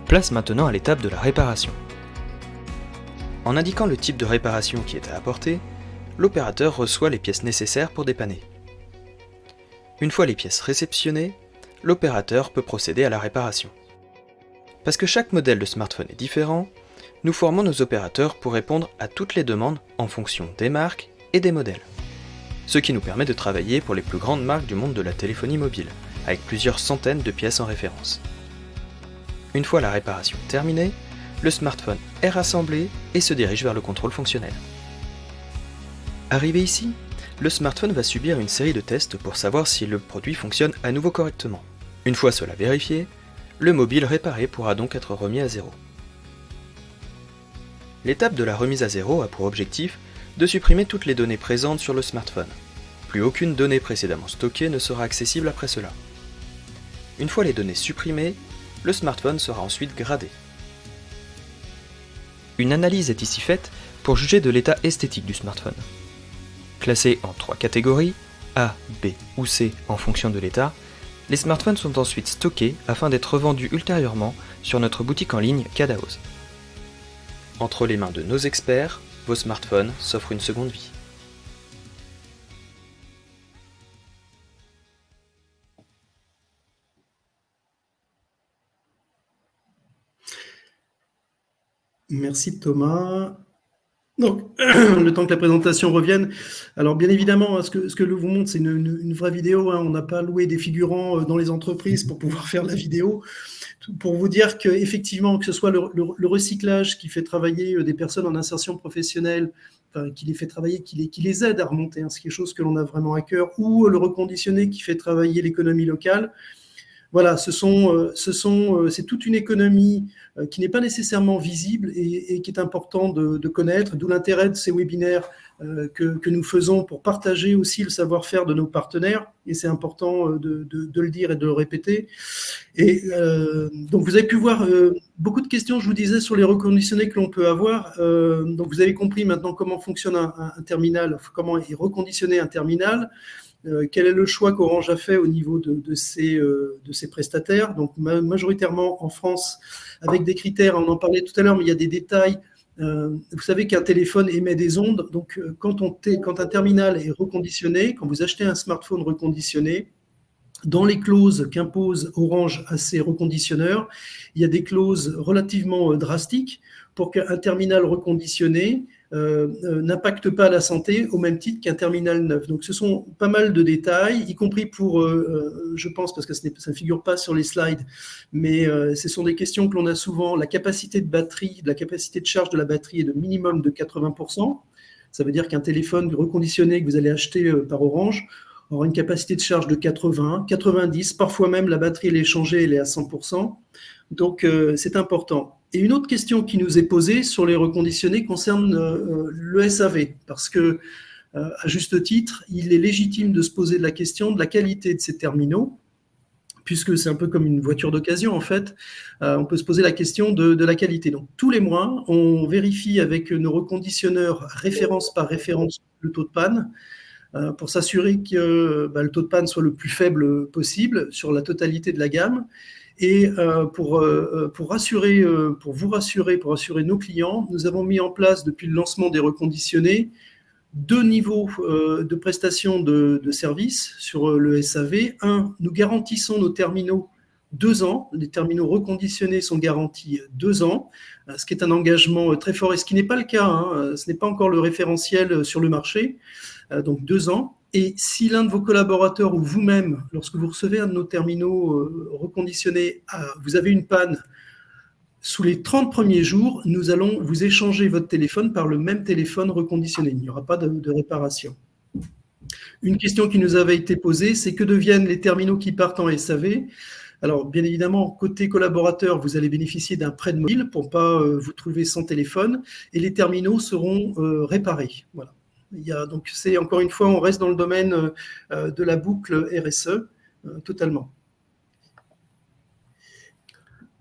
Place maintenant à l'étape de la réparation. En indiquant le type de réparation qui est à apporter, l'opérateur reçoit les pièces nécessaires pour dépanner. Une fois les pièces réceptionnées, l'opérateur peut procéder à la réparation. Parce que chaque modèle de smartphone est différent, nous formons nos opérateurs pour répondre à toutes les demandes en fonction des marques et des modèles. Ce qui nous permet de travailler pour les plus grandes marques du monde de la téléphonie mobile, avec plusieurs centaines de pièces en référence. Une fois la réparation terminée, le smartphone est rassemblé et se dirige vers le contrôle fonctionnel. Arrivé ici, le smartphone va subir une série de tests pour savoir si le produit fonctionne à nouveau correctement. Une fois cela vérifié, le mobile réparé pourra donc être remis à zéro. L'étape de la remise à zéro a pour objectif de supprimer toutes les données présentes sur le smartphone. Plus aucune donnée précédemment stockée ne sera accessible après cela. Une fois les données supprimées, le smartphone sera ensuite gradé. Une analyse est ici faite pour juger de l'état esthétique du smartphone. Classés en 3 catégories, A, B ou C en fonction de l'état, les smartphones sont ensuite stockés afin d'être revendus ultérieurement sur notre boutique en ligne Cadaos. Entre les mains de nos experts, vos smartphones s'offrent une seconde vie. Merci Thomas. Donc, le temps que la présentation revienne. Alors, bien évidemment, ce que je vous montre, c'est une vraie vidéo. On n'a pas loué des figurants dans les entreprises pour pouvoir faire la vidéo. Pour vous dire qu'effectivement, que ce soit le recyclage qui fait travailler des personnes en insertion professionnelle, qui les fait travailler, qui les aide à remonter, c'est quelque chose que l'on a vraiment à cœur, ou le reconditionné qui fait travailler l'économie locale. Voilà, c'est toute une économie qui n'est pas nécessairement visible et qui est important de connaître, d'où l'intérêt de ces webinaires que nous faisons pour partager aussi le savoir-faire de nos partenaires, et c'est important de le dire et de le répéter. Et donc vous avez pu voir beaucoup de questions, je vous disais, sur les reconditionnés que l'on peut avoir. Donc vous avez compris maintenant comment fonctionne un terminal, comment est reconditionné un terminal. Quel est le choix qu'Orange a fait au niveau de ses prestataires. Donc majoritairement en France, avec des critères, on en parlait tout à l'heure, mais il y a des détails. Vous savez qu'un téléphone émet des ondes, donc quand un terminal est reconditionné, quand vous achetez un smartphone reconditionné, dans les clauses qu'impose Orange à ses reconditionneurs, il y a des clauses relativement drastiques pour qu'un terminal reconditionné n'impacte pas la santé au même titre qu'un terminal neuf. Donc ce sont pas mal de détails, y compris pour, je pense, parce que ça ne figure pas sur les slides, mais ce sont des questions que l'on a souvent. La capacité de batterie, la capacité de charge de la batterie est de minimum de 80%. Ça veut dire qu'un téléphone reconditionné que vous allez acheter par Orange aura une capacité de charge de 80, 90, parfois même la batterie elle est changée, elle est à 100%. Donc c'est important. Et une autre question qui nous est posée sur les reconditionnés concerne le SAV, parce que, à juste titre, il est légitime de se poser la question de la qualité de ces terminaux, puisque c'est un peu comme une voiture d'occasion, en fait. On peut se poser la question de la qualité. Donc, tous les mois, on vérifie avec nos reconditionneurs, référence par référence, le taux de panne, pour s'assurer que le taux de panne soit le plus faible possible sur la totalité de la gamme. Et pour vous rassurer, nos clients, nous avons mis en place depuis le lancement des reconditionnés 2 niveaux de prestation de services sur le SAV. Un, nous garantissons nos terminaux 2 ans. Les terminaux reconditionnés sont garantis 2 ans, ce qui est un engagement très fort et ce qui n'est pas le cas. Ce n'est pas encore le référentiel sur le marché. Donc 2 ans. Et si l'un de vos collaborateurs ou vous-même, lorsque vous recevez un de nos terminaux reconditionnés, vous avez une panne, sous les 30 premiers jours, nous allons vous échanger votre téléphone par le même téléphone reconditionné. Il n'y aura pas de réparation. Une question qui nous avait été posée, c'est que deviennent les terminaux qui partent en SAV ? Alors, bien évidemment, côté collaborateur, vous allez bénéficier d'un prêt de mobile pour ne pas vous trouver sans téléphone, et les terminaux seront réparés. Voilà. Donc, c'est encore une fois, on reste dans le domaine de la boucle RSE totalement.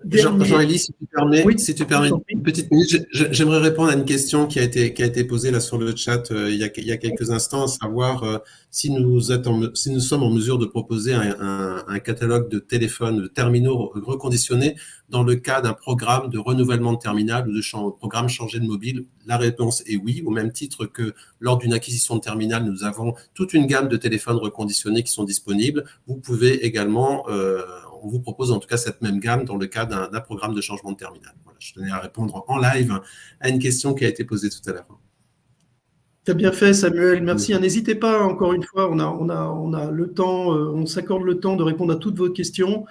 Jean-Élie, si tu permets, Oui, une petite minute, j'aimerais répondre à une question qui a été posée là sur le chat il y a quelques instants, à savoir si nous sommes en mesure de proposer un catalogue de téléphones, de terminaux reconditionnés dans le cas d'un programme de renouvellement de terminal ou de programme changé de mobile. La réponse est oui, au même titre que lors d'une acquisition de terminal, nous avons toute une gamme de téléphones reconditionnés qui sont disponibles. Vous pouvez également on vous propose en tout cas cette même gamme dans le cas d'un programme de changement de terminal. Voilà, je tenais à répondre en live à une question qui a été posée tout à l'heure. Tu as bien fait, Samuel. Merci. N'hésitez pas, encore une fois, on a le temps, on s'accorde le temps de répondre à toutes vos questions.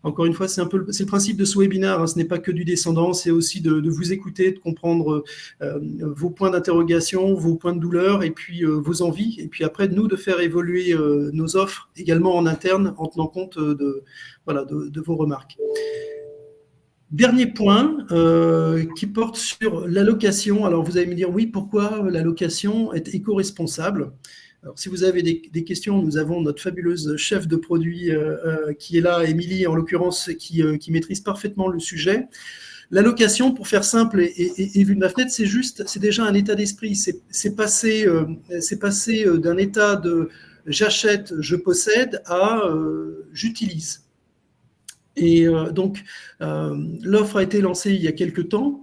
Encore une fois, c'est le principe de ce webinaire. Ce n'est pas que du descendant, c'est aussi de vous écouter, de comprendre vos points d'interrogation, vos points de douleur et puis vos envies. Et puis après, nous, de faire évoluer nos offres également en interne en tenant compte de vos remarques. Dernier point qui porte sur l'allocation. Alors, vous allez me dire, oui, pourquoi l'allocation est éco-responsable ? Alors, si vous avez des questions, nous avons notre fabuleuse chef de produit qui est là, Émilie en l'occurrence, qui maîtrise parfaitement le sujet. L'allocation, pour faire simple et vu de ma fenêtre, c'est déjà un état d'esprit. C'est passé d'un état de j'achète, je possède à j'utilise. Et donc, l'offre a été lancée il y a quelques temps.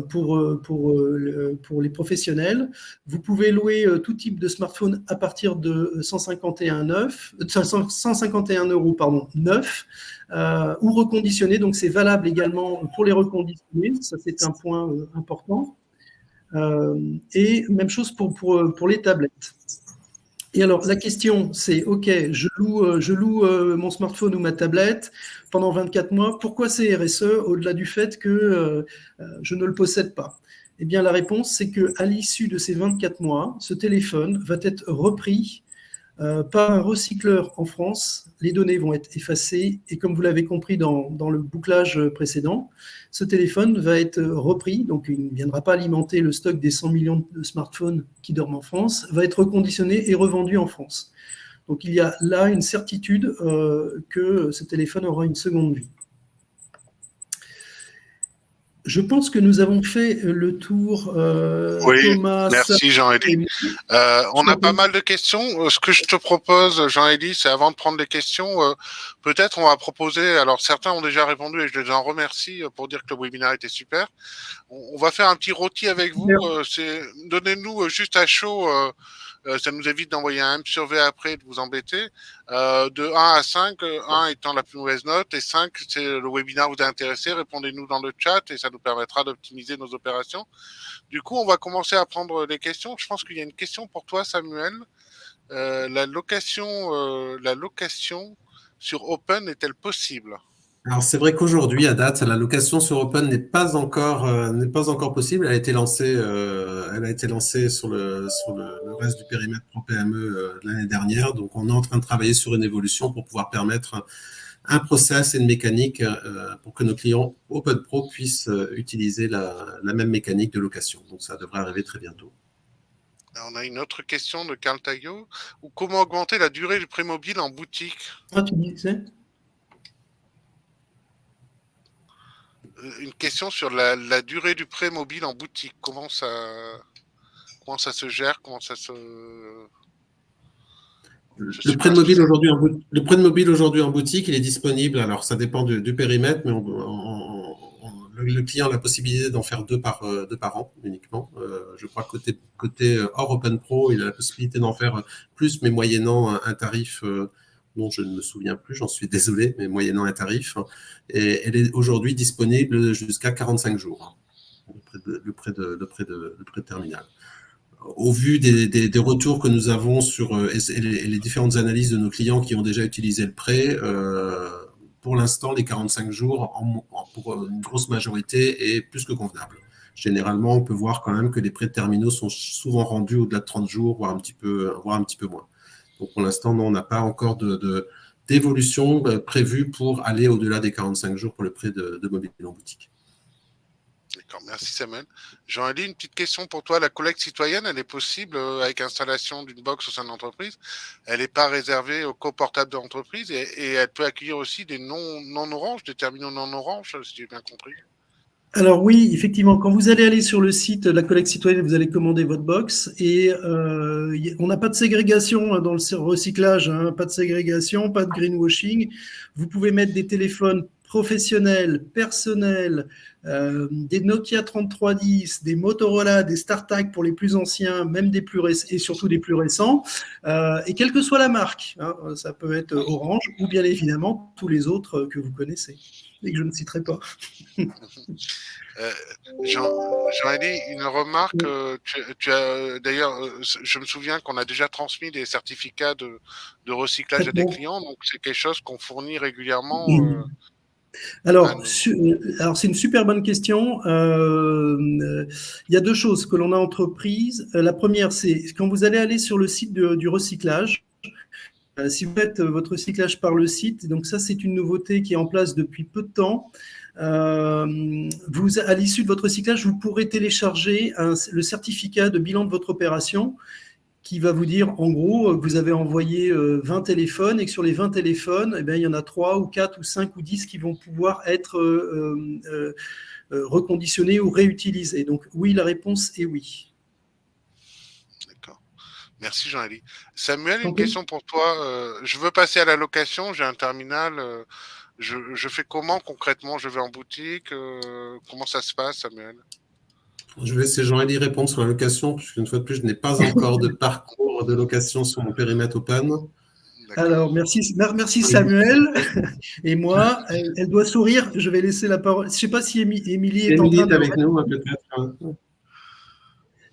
pour les professionnels. Vous pouvez louer tout type de smartphone à partir de 151 € pardon, neuf, ou reconditionné. Donc, c'est valable également pour les reconditionnés. Ça, c'est un point important. Et même chose pour les tablettes. Et alors, la question, c'est, OK, je loue mon smartphone ou ma tablette pendant 24 mois. Pourquoi c'est RSE, au-delà du fait que je ne le possède pas? Eh bien, la réponse, c'est qu'à l'issue de ces 24 mois, ce téléphone va être repris par un recycleur en France. Les données vont être effacées et comme vous l'avez compris dans le bouclage précédent, ce téléphone va être repris, donc il ne viendra pas alimenter le stock des 100 millions de smartphones qui dorment en France, va être reconditionné et revendu en France. Donc il y a là une certitude que ce téléphone aura une seconde vie. Je pense que nous avons fait le tour. Oui, Thomas, merci Jean-Élie. On a pas mal de questions. Ce que je te propose, Jean-Élie, c'est avant de prendre les questions, peut-être on va proposer, alors certains ont déjà répondu et je les en remercie pour dire que le webinaire était super. On va faire un petit rôti avec vous. Donnez-nous juste à chaud, ça nous évite d'envoyer un M sur V après et de vous embêter. De 1 à 5, 1 étant la plus mauvaise note et 5, c'est le webinaire vous a intéressé, répondez-nous dans le chat et ça nous permettra d'optimiser nos opérations. Du coup, on va commencer à prendre les questions. Je pense qu'il y a une question pour toi, Samuel. La location sur Open est-elle possible? Alors c'est vrai qu'aujourd'hui, à date, la location sur Open n'est pas encore possible. Elle a été lancée sur le reste du périmètre Pro PME l'année dernière. Donc on est en train de travailler sur une évolution pour pouvoir permettre un process et une mécanique pour que nos clients Open Pro puissent utiliser la même mécanique de location. Donc ça devrait arriver très bientôt. On a une autre question de Carl Taillot. Comment augmenter la durée du prêt mobile en boutique? Ah, tu disais? Une question sur la durée du prêt mobile en boutique. Comment ça se gère? Comment ça se... Le prêt de mobile aujourd'hui en boutique, il est disponible. Alors, ça dépend du périmètre, mais le client a la possibilité d'en faire deux par an uniquement. Je crois que côté hors Open Pro, il a la possibilité d'en faire plus, mais moyennant un tarif dont je ne me souviens plus, j'en suis désolé, mais moyennant un tarif. Et elle est aujourd'hui disponible jusqu'à 45 jours, le prêt de terminal. Au vu des retours que nous avons sur les différentes analyses de nos clients qui ont déjà utilisé le prêt, pour l'instant, les 45 jours, pour une grosse majorité, est plus que convenable. Généralement, on peut voir quand même que les prêts de terminaux sont souvent rendus au-delà de 30 jours, voire un petit peu moins. Donc, pour l'instant, non, on n'a pas encore d'évolution prévue pour aller au-delà des 45 jours pour le prêt de mobile en boutique. D'accord, merci Samuel. Jean-Élie, une petite question pour toi. La collecte citoyenne, elle est possible avec installation d'une box au sein de l'entreprise. Elle n'est pas réservée aux coportables de l'entreprise et elle peut accueillir aussi des non-orange, des terminaux non-orange, si j'ai bien compris. Alors oui, effectivement, quand vous allez aller sur le site de la collecte citoyenne, vous allez commander votre box et on n'a pas de ségrégation dans le recyclage, hein, pas de ségrégation, pas de greenwashing. Vous pouvez mettre des téléphones professionnels, personnels, des Nokia 3310, des Motorola, des StarTAC pour les plus anciens, même des plus récents et surtout des plus récents, et quelle que soit la marque, hein, ça peut être Orange ou bien évidemment tous les autres que vous connaissez et que je ne citerai pas. Jean-Élie, une remarque, tu as d'ailleurs, je me souviien qu'on a déjà transmis des certificats de recyclage à des clients, donc c'est quelque chose qu'on fournit régulièrement. Alors, c'est une super bonne question. Il y a deux choses que l'on a entreprises. La première, c'est quand vous allez aller sur le site du recyclage, si vous faites votre recyclage par le site, donc ça c'est une nouveauté qui est en place depuis peu de temps. À l'issue de votre recyclage, vous pourrez télécharger le certificat de bilan de votre opération qui va vous dire en gros que vous avez envoyé 20 téléphones et que sur les 20 téléphones, eh bien, il y en a 3 ou 4 ou 5 ou 10 qui vont pouvoir être reconditionnés ou réutilisés. Donc oui, la réponse est oui. Merci Jean-Élie. Samuel, une question pour toi. Je veux passer à la location. J'ai un terminal. je fais comment concrètement? Je vais en boutique? Comment ça se passe, Samuel? Je vais laisser Jean-Élie répondre sur la location, puisqu'une fois de plus, je n'ai pas encore de parcours de location sur mon périmètre open. Alors, merci Samuel. Et moi, elle doit sourire. Je vais laisser la parole. Je ne sais pas si Émilie est en Émilie train est de... avec nous, peut-être.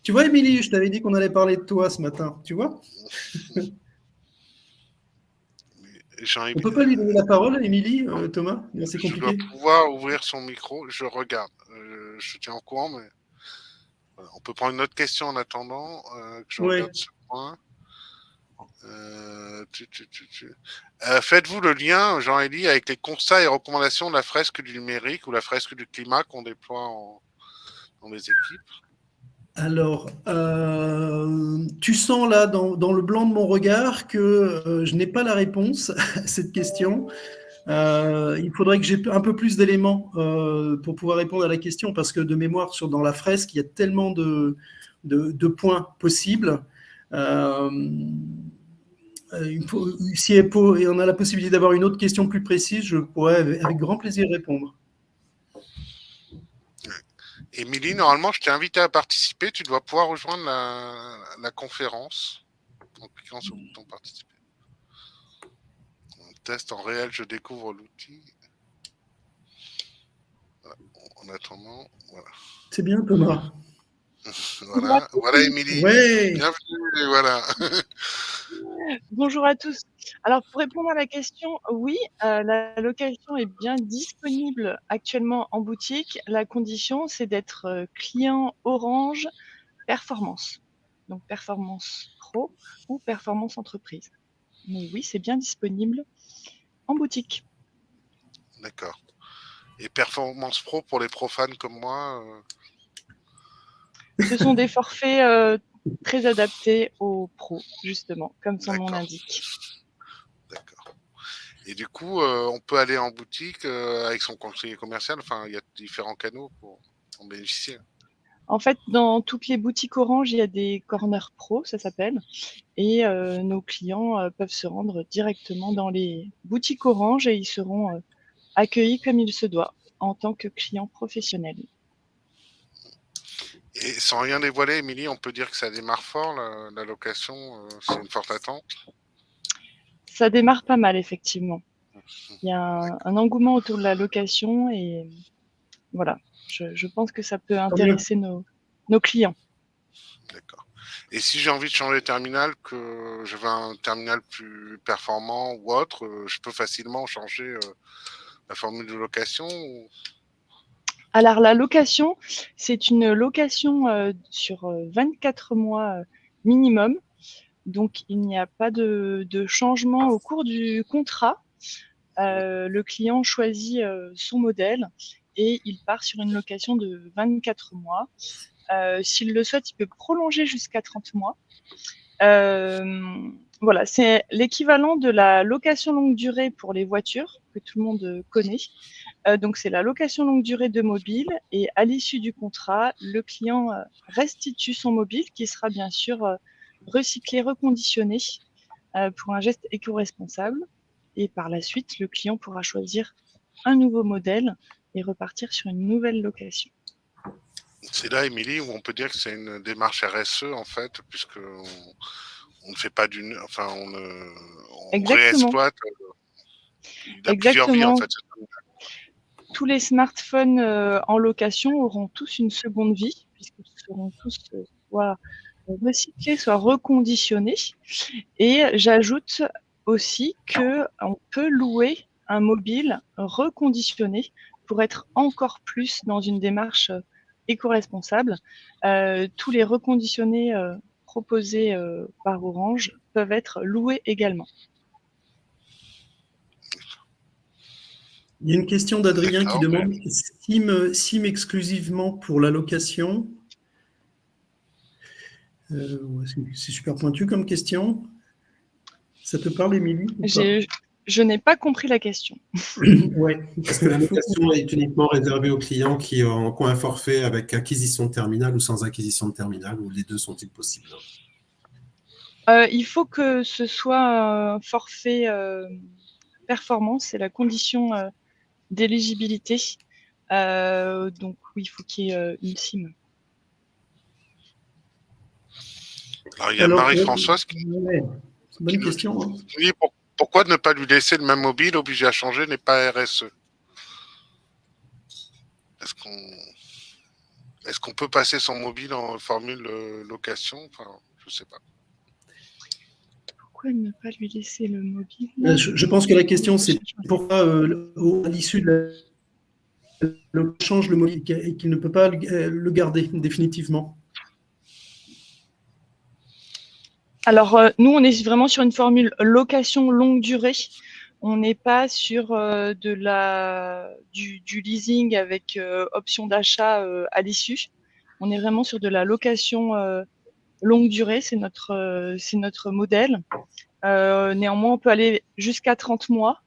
Tu vois, Émilie, je t'avais dit qu'on allait parler de toi ce matin. Tu vois? On ne peut pas lui donner la parole, Émilie, Thomas? C'est compliqué. Je dois pouvoir ouvrir son micro. Je regarde. Je tiens au courant, mais voilà. On peut prendre une autre question en attendant que je regarde ce point. Faites-vous le lien, Jean-Élie, avec les constats et recommandations de la fresque du numérique ou la fresque du climat qu'on déploie dans les équipes? Alors, tu sens là dans le blanc de mon regard que je n'ai pas la réponse à cette question. Il faudrait que j'ai un peu plus d'éléments pour pouvoir répondre à la question, parce que de mémoire, dans la fresque, il y a tellement de points possibles. Si on a la possibilité d'avoir une autre question plus précise, je pourrais avec grand plaisir répondre. Émilie, normalement, je t'ai invité à participer. Tu dois pouvoir rejoindre la conférence en cliquant sur le bouton participer. On teste en réel, je découvre l'outil. Voilà. En attendant, voilà. C'est bien, Thomas. Voilà Émilie. Ouais. Bienvenue, voilà. Bonjour à tous. Alors, pour répondre à la question, oui, la location est bien disponible actuellement en boutique. La condition, c'est d'être client Orange Performance. Donc, Performance Pro ou Performance Entreprise. Mais oui, c'est bien disponible en boutique. D'accord. Et Performance Pro pour les profanes comme moi Ce sont des forfaits très adaptés aux pros, justement, comme son nom l'indique. D'accord. Et du coup, on peut aller en boutique avec son conseiller commercial. Enfin, il y a différents canaux pour en bénéficier. En fait, dans toutes les boutiques Orange, il y a des corners pro, ça s'appelle. Et nos clients peuvent se rendre directement dans les boutiques Orange et ils seront accueillis comme il se doit en tant que clients professionnels. Et sans rien dévoiler, Émilie, on peut dire que ça démarre fort, la location, c'est une forte attente? Ça démarre pas mal, effectivement. Il y a un engouement autour de la location et voilà, je pense que ça peut intéresser nos clients. D'accord. Et si j'ai envie de changer de terminal, que je veux un terminal plus performant ou autre, je peux facilement changer la formule de location Alors, la location, c'est une location sur 24 mois minimum. Donc, il n'y a pas de changement au cours du contrat. Le client choisit son modèle et il part sur une location de 24 mois. S'il le souhaite, il peut prolonger jusqu'à 30 mois. Voilà, c'est l'équivalent de la location longue durée pour les voitures que tout le monde connaît. Donc, c'est la location longue durée de mobile et à l'issue du contrat, le client restitue son mobile qui sera bien sûr recyclé, reconditionné pour un geste éco-responsable. Et par la suite, le client pourra choisir un nouveau modèle et repartir sur une nouvelle location. C'est là, Émilie, où on peut dire que c'est une démarche RSE, en fait, puisque on ne fait pas d'une... Enfin, on réexploite. Il a plusieurs vies, en fait. Tous les smartphones en location auront tous une seconde vie, puisqu'ils seront tous soit recyclés, soit reconditionnés. Et j'ajoute aussi qu'on peut louer un mobile reconditionné pour être encore plus dans une démarche éco-responsable. Tous les reconditionnés proposés par Orange peuvent être loués également. Il y a une question d'Adrien qui demande SIM exclusivement pour la location. C'est super pointu comme question. Ça te parle, Émilie? Je n'ai pas compris la question. Oui, parce que la location est uniquement réservée aux clients qui ont un forfait avec acquisition de terminal ou sans acquisition de terminal, ou les deux sont-ils possibles? Il faut que ce soit un forfait performance, c'est la condition d'éligibilité. Donc oui, il faut qu'il y ait une SIM. Alors, il y a Alors, Marie-Françoise qui ouais, c'est une bonne nous question. Hein. dit pourquoi ne pas lui laisser le même mobile obligé à changer n'est pas RSE. Est-ce qu'on peut passer son mobile en formule location? Enfin, je sais pas. Pourquoi ne pas lui laisser le mobile? Je pense que la question, c'est pourquoi, à l'issue de le change le mobile et qu'il ne peut pas le garder définitivement. Alors, nous, on est vraiment sur une formule location longue durée. On n'est pas sur du leasing avec option d'achat à l'issue. On est vraiment sur de la location longue durée. C'est notre modèle. Néanmoins, on peut aller jusqu'à 30 mois.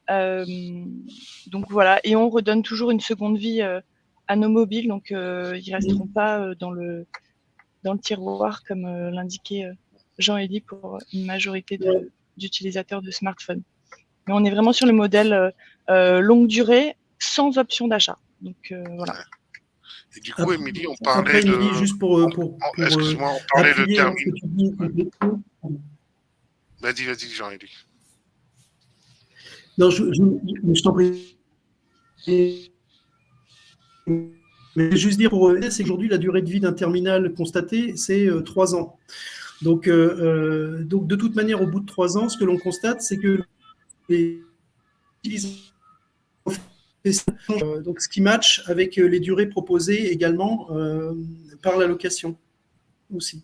Donc voilà, et on redonne toujours une seconde vie à nos mobiles. Donc, ils resteront pas dans le tiroir comme l'indiquait Jean-Élie pour une majorité d'utilisateurs de smartphones. Mais on est vraiment sur le modèle longue durée sans option d'achat. Donc voilà. Et du coup, Émilie, on parlait après, Émilie, juste pour excuse-moi, on parlait de appuyer ce que tu dis. Vas-y, Jean-Élie. Non, je t'en prie. Mais juste dire pour ES, c'est qu'aujourd'hui, la durée de vie d'un terminal constaté, c'est 3 ans. Donc, de toute manière, au bout de 3 ans, ce que l'on constate, c'est que les donc ce qui match avec les durées proposées également par la location aussi.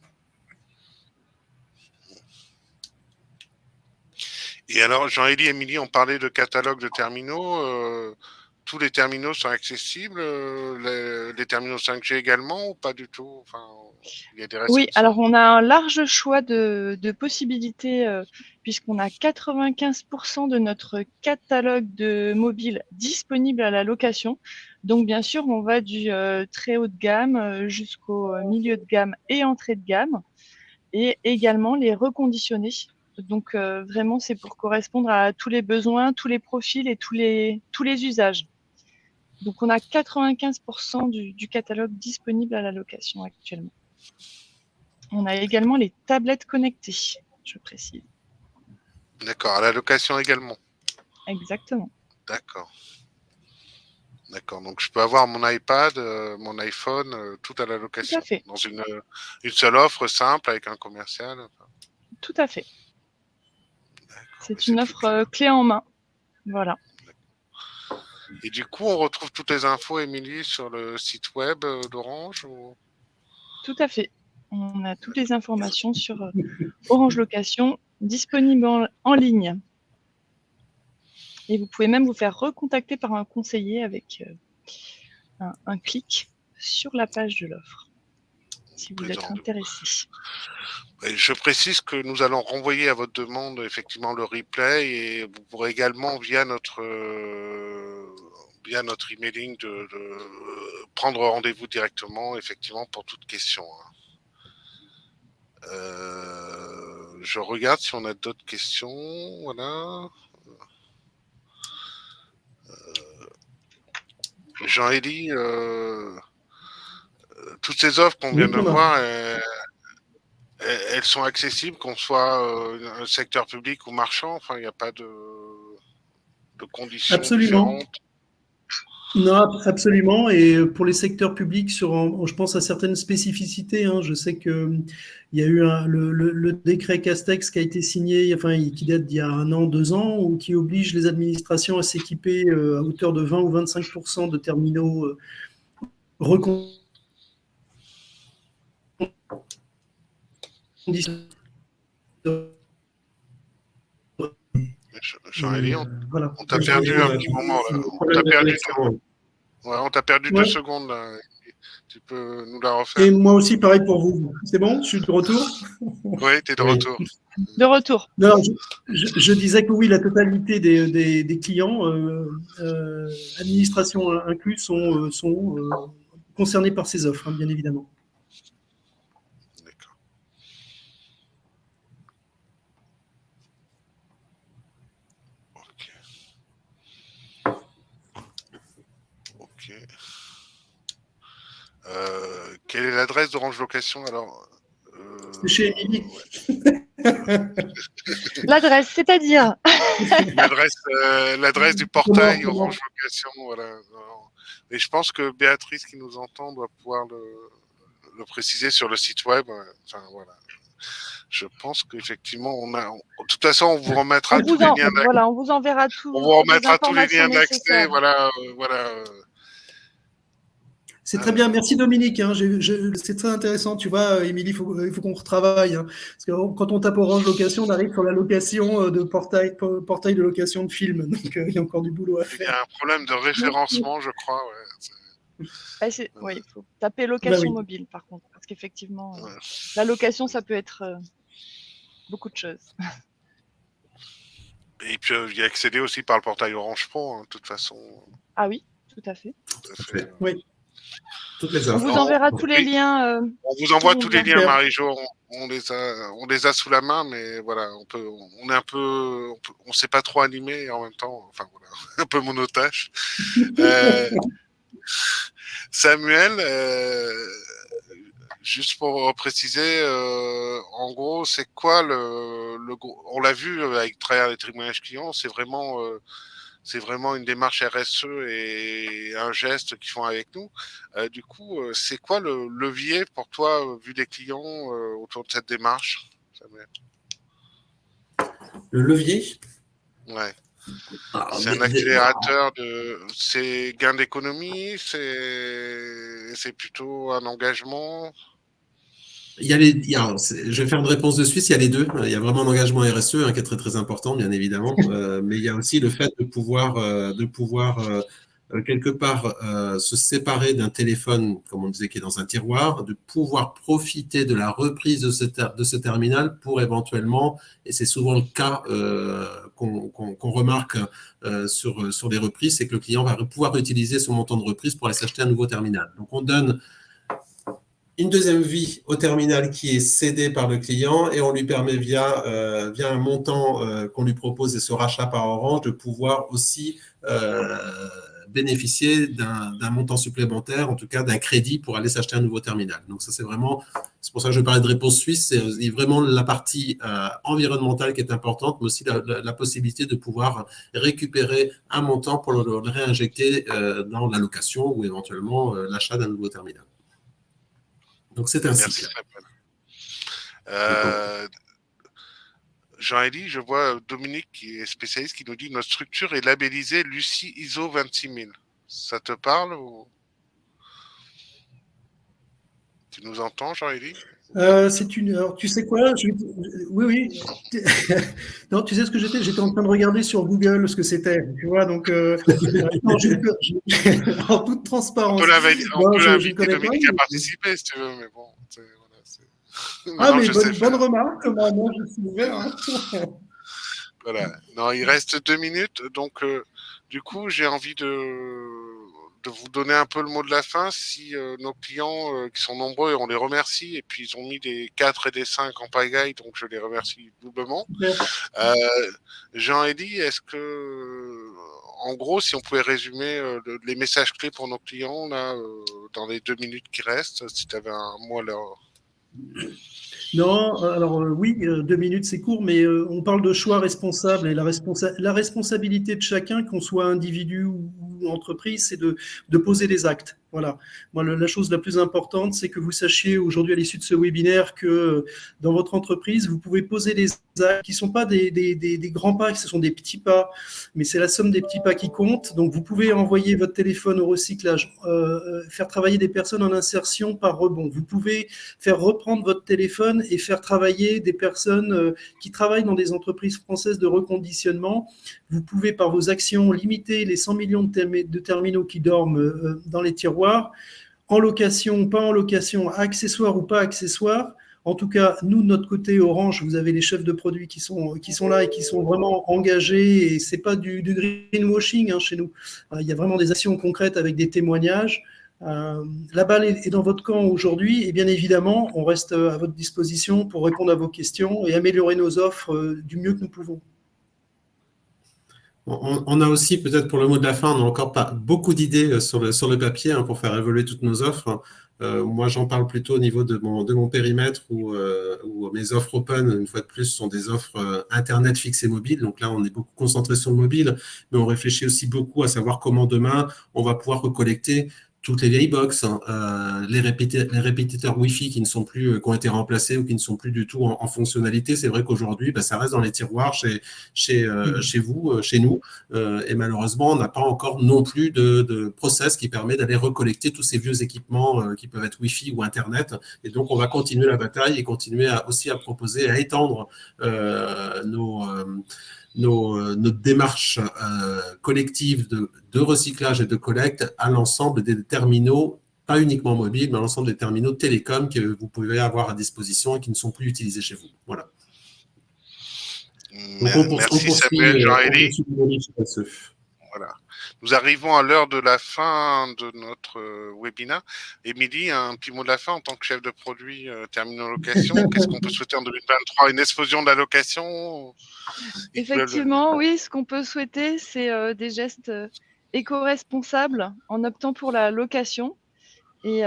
Et alors, Jean-Élie et Émilie, on parlait de catalogue de terminaux. Tous les terminaux sont accessibles, les terminaux 5G également ou pas du tout? Enfin, il y a des restrictions. Oui, alors on a un large choix de possibilités puisqu'on a 95% de notre catalogue de mobiles disponible à la location. Donc bien sûr, on va du très haut de gamme jusqu'au milieu de gamme et entrée de gamme, et également les reconditionnés. Donc vraiment, c'est pour correspondre à tous les besoins, tous les profils et tous les usages. Donc on a 95% du catalogue disponible à la location actuellement. On a également les tablettes connectées, je précise. D'accord, à la location également. Exactement. D'accord. Donc je peux avoir mon iPad, mon iPhone, tout à la location. Tout à fait. Dans une seule offre simple avec un commercial. Tout à fait. C'est une offre clé en main. Voilà. Et du coup, on retrouve toutes les infos, Émilie, sur le site web d'Orange ou... Tout à fait. On a toutes les informations sur Orange Location disponibles en ligne. Et vous pouvez même vous faire recontacter par un conseiller avec un clic sur la page de l'offre, si vous êtes intéressé. Je précise que nous allons renvoyer à votre demande effectivement le replay et vous pourrez également via notre emailing de prendre rendez-vous directement effectivement pour toute question. Je regarde si on a d'autres questions. Voilà. Jean-Élie, toutes ces offres qu'on vient de voir, elles sont accessibles, qu'on soit un secteur public ou marchand. Enfin, il n'y a pas de conditions différentes. Non, absolument. Et pour les secteurs publics, je pense à certaines spécificités. Hein. Je sais qu'il y a eu le décret Castex qui a été signé, qui date d'il y a 1 an, 2 ans, ou qui oblige les administrations à s'équiper à hauteur de 20 ou 25% de terminaux reconditionnés. Jean-Élie, on t'a perdu un petit moment là. On t'a perdu 2 secondes là. Tu peux nous la refaire? Et moi aussi, pareil pour vous. C'est bon? Je suis de retour? Oui, tu es de retour. De retour. Non, je disais que oui, la totalité des clients, administration inclus, sont concernés par ces offres, hein, bien évidemment. D'accord. Ok. Ok. Quelle est l'adresse d'Orange Location alors C'est chez Émilie. L'adresse, c'est-à-dire L'adresse du portail Orange Location, voilà. Non. Et je pense que Béatrice qui nous entend doit pouvoir le préciser sur le site web. Enfin voilà. Je pense qu'effectivement, de toute façon, on vous remettra tous les liens d'accès. Voilà, on vous enverra tout. On vous remettra tous les liens d'accès. Voilà, voilà. C'est très bien, merci Dominique. Hein. C'est très intéressant, tu vois, Émilie, il faut qu'on retravaille. Hein. Parce que quand on tape Orange Location, on arrive sur la location de portail de location de films. Donc il y a encore du boulot à faire. Il y a un problème de référencement, je crois. Ouais. Oui, il faut taper location mobile, par contre. Parce qu'effectivement, la location, ça peut être beaucoup de choses. Et puis, il y a accédé aussi par le portail Orange Pro, hein, de toute façon. Ah oui, tout à fait. Tout à fait. Oui. Toutes les on vous enverra tous les liens. On vous envoie tous les liens, Marie-Jo. On les a sous la main, mais voilà, on est un peu, on sait pas trop animer et en même temps, enfin voilà, un peu monotache. Samuel, juste pour préciser, en gros, c'est quoi on l'a vu avec travers les témoignages clients, c'est vraiment une démarche RSE et un geste qu'ils font avec nous. Du coup, c'est quoi le levier pour toi, vu des clients, autour de cette démarche, Samuel ? Le levier ? Ouais. C'est un accélérateur c'est gain d'économie, c'est plutôt un engagement. Je vais faire une réponse de Suisse, il y a les deux. Il y a vraiment un engagement RSE qui est très très important, bien évidemment, mais il y a aussi le fait de pouvoir quelque part se séparer d'un téléphone, comme on disait, qui est dans un tiroir, de pouvoir profiter de la reprise de ce terminal pour éventuellement, et c'est souvent le cas qu'on remarque sur les reprises, c'est que le client va pouvoir utiliser son montant de reprise pour aller s'acheter un nouveau terminal. Donc on donne une deuxième vie au terminal qui est cédé par le client et on lui permet via un montant qu'on lui propose et ce rachat par Orange de pouvoir aussi bénéficier d'un montant supplémentaire, en tout cas d'un crédit pour aller s'acheter un nouveau terminal. Donc ça c'est pour ça que je parlais de réponse suisse, c'est vraiment la partie environnementale qui est importante, mais aussi la possibilité de pouvoir récupérer un montant pour le réinjecter dans la location ou éventuellement l'achat d'un nouveau terminal. Donc c'est un cycle. Jean-Élie, je vois Dominique qui est spécialiste qui nous dit notre structure est labellisée Lucie ISO 26000. Ça te parle ou... Tu nous entends, Jean-Élie ? Alors, tu sais quoi ? Oui. Non, tu sais ce que j'étais ? J'étais en train de regarder sur Google ce que c'était. Tu vois, donc en toute transparence. On peut l'inviter Dominique à participer si tu veux, mais bon. Bonne remarque. Moi, je suis ouvert. Hein. Voilà. Non, il reste 2 minutes, donc du coup, j'ai envie de vous donner un peu le mot de la fin. Si nos clients, qui sont nombreux, et on les remercie, et puis ils ont mis des 4 et des 5 en pagaille, donc je les remercie doublement. Jean-Élie, est-ce que, en gros, si on pouvait résumer les messages clés pour nos clients, là, dans les 2 minutes qui restent, si tu avais un mot à leur... Non, alors oui, 2 minutes c'est court, mais on parle de choix responsable et la responsabilité de chacun, qu'on soit individu ou entreprise, c'est de poser des actes. Voilà. Moi, la chose la plus importante, c'est que vous sachiez aujourd'hui à l'issue de ce webinaire que dans votre entreprise, vous pouvez poser des actes qui ne sont pas des grands pas, ce sont des petits pas, mais c'est la somme des petits pas qui compte. Donc, vous pouvez envoyer votre téléphone au recyclage, faire travailler des personnes en insertion par rebond. Vous pouvez faire reprendre votre téléphone et faire travailler des personnes qui travaillent dans des entreprises françaises de reconditionnement. Vous pouvez, par vos actions, limiter les 100 millions de terminaux qui dorment dans les tiroirs, en location, pas en location, accessoires ou pas accessoires. En tout cas, nous, de notre côté, Orange, vous avez les chefs de produits qui sont là et qui sont vraiment engagés. Et ce n'est pas du greenwashing chez nous. Il y a vraiment des actions concrètes avec des témoignages. La balle est dans votre camp aujourd'hui. Et bien évidemment, on reste à votre disposition pour répondre à vos questions et améliorer nos offres du mieux que nous pouvons. On a aussi, peut-être pour le mot de la fin, on n'a encore pas beaucoup d'idées sur le papier pour faire évoluer toutes nos offres. Moi, j'en parle plutôt au niveau de mon périmètre où mes offres open, une fois de plus, sont des offres Internet fixe et mobile. Donc là, on est beaucoup concentré sur le mobile, mais on réfléchit aussi beaucoup à savoir comment demain, on va pouvoir recollecter toutes les vieilles box, les répétiteurs Wi-Fi qui ne sont plus, qui ont été remplacés ou qui ne sont plus du tout en fonctionnalité. C'est vrai qu'aujourd'hui, ça reste dans les tiroirs chez vous, chez nous. Et malheureusement, on n'a pas encore non plus de process qui permet d'aller recollecter tous ces vieux équipements qui peuvent être Wi-Fi ou Internet. Et donc, on va continuer la bataille et continuer aussi à proposer, à étendre notre démarche collective de recyclage et de collecte à l'ensemble des terminaux, pas uniquement mobiles, mais à l'ensemble des terminaux télécoms que vous pouvez avoir à disposition et qui ne sont plus utilisés chez vous. Voilà. Merci Samuel, Jean-Élie. Voilà. Nous arrivons à l'heure de la fin de notre webinaire. Émilie, un petit mot de la fin en tant que chef de produit terminaux location. Qu'est-ce qu'on peut souhaiter en 2023? Une explosion de la location? Effectivement, oui. Ce qu'on peut souhaiter, c'est des gestes éco-responsables en optant pour la location. Et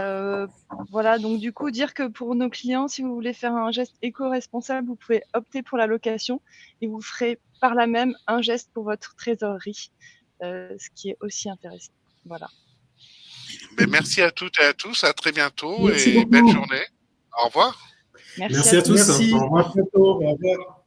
voilà, donc du coup, dire que pour nos clients, si vous voulez faire un geste éco-responsable, vous pouvez opter pour la location et vous ferez par là même un geste pour votre trésorerie, ce qui est aussi intéressant. Voilà. Merci à toutes et à tous, à très bientôt Merci et beaucoup. belle journée. Au revoir. Merci à tous. Merci. Au revoir. À bientôt. Au revoir.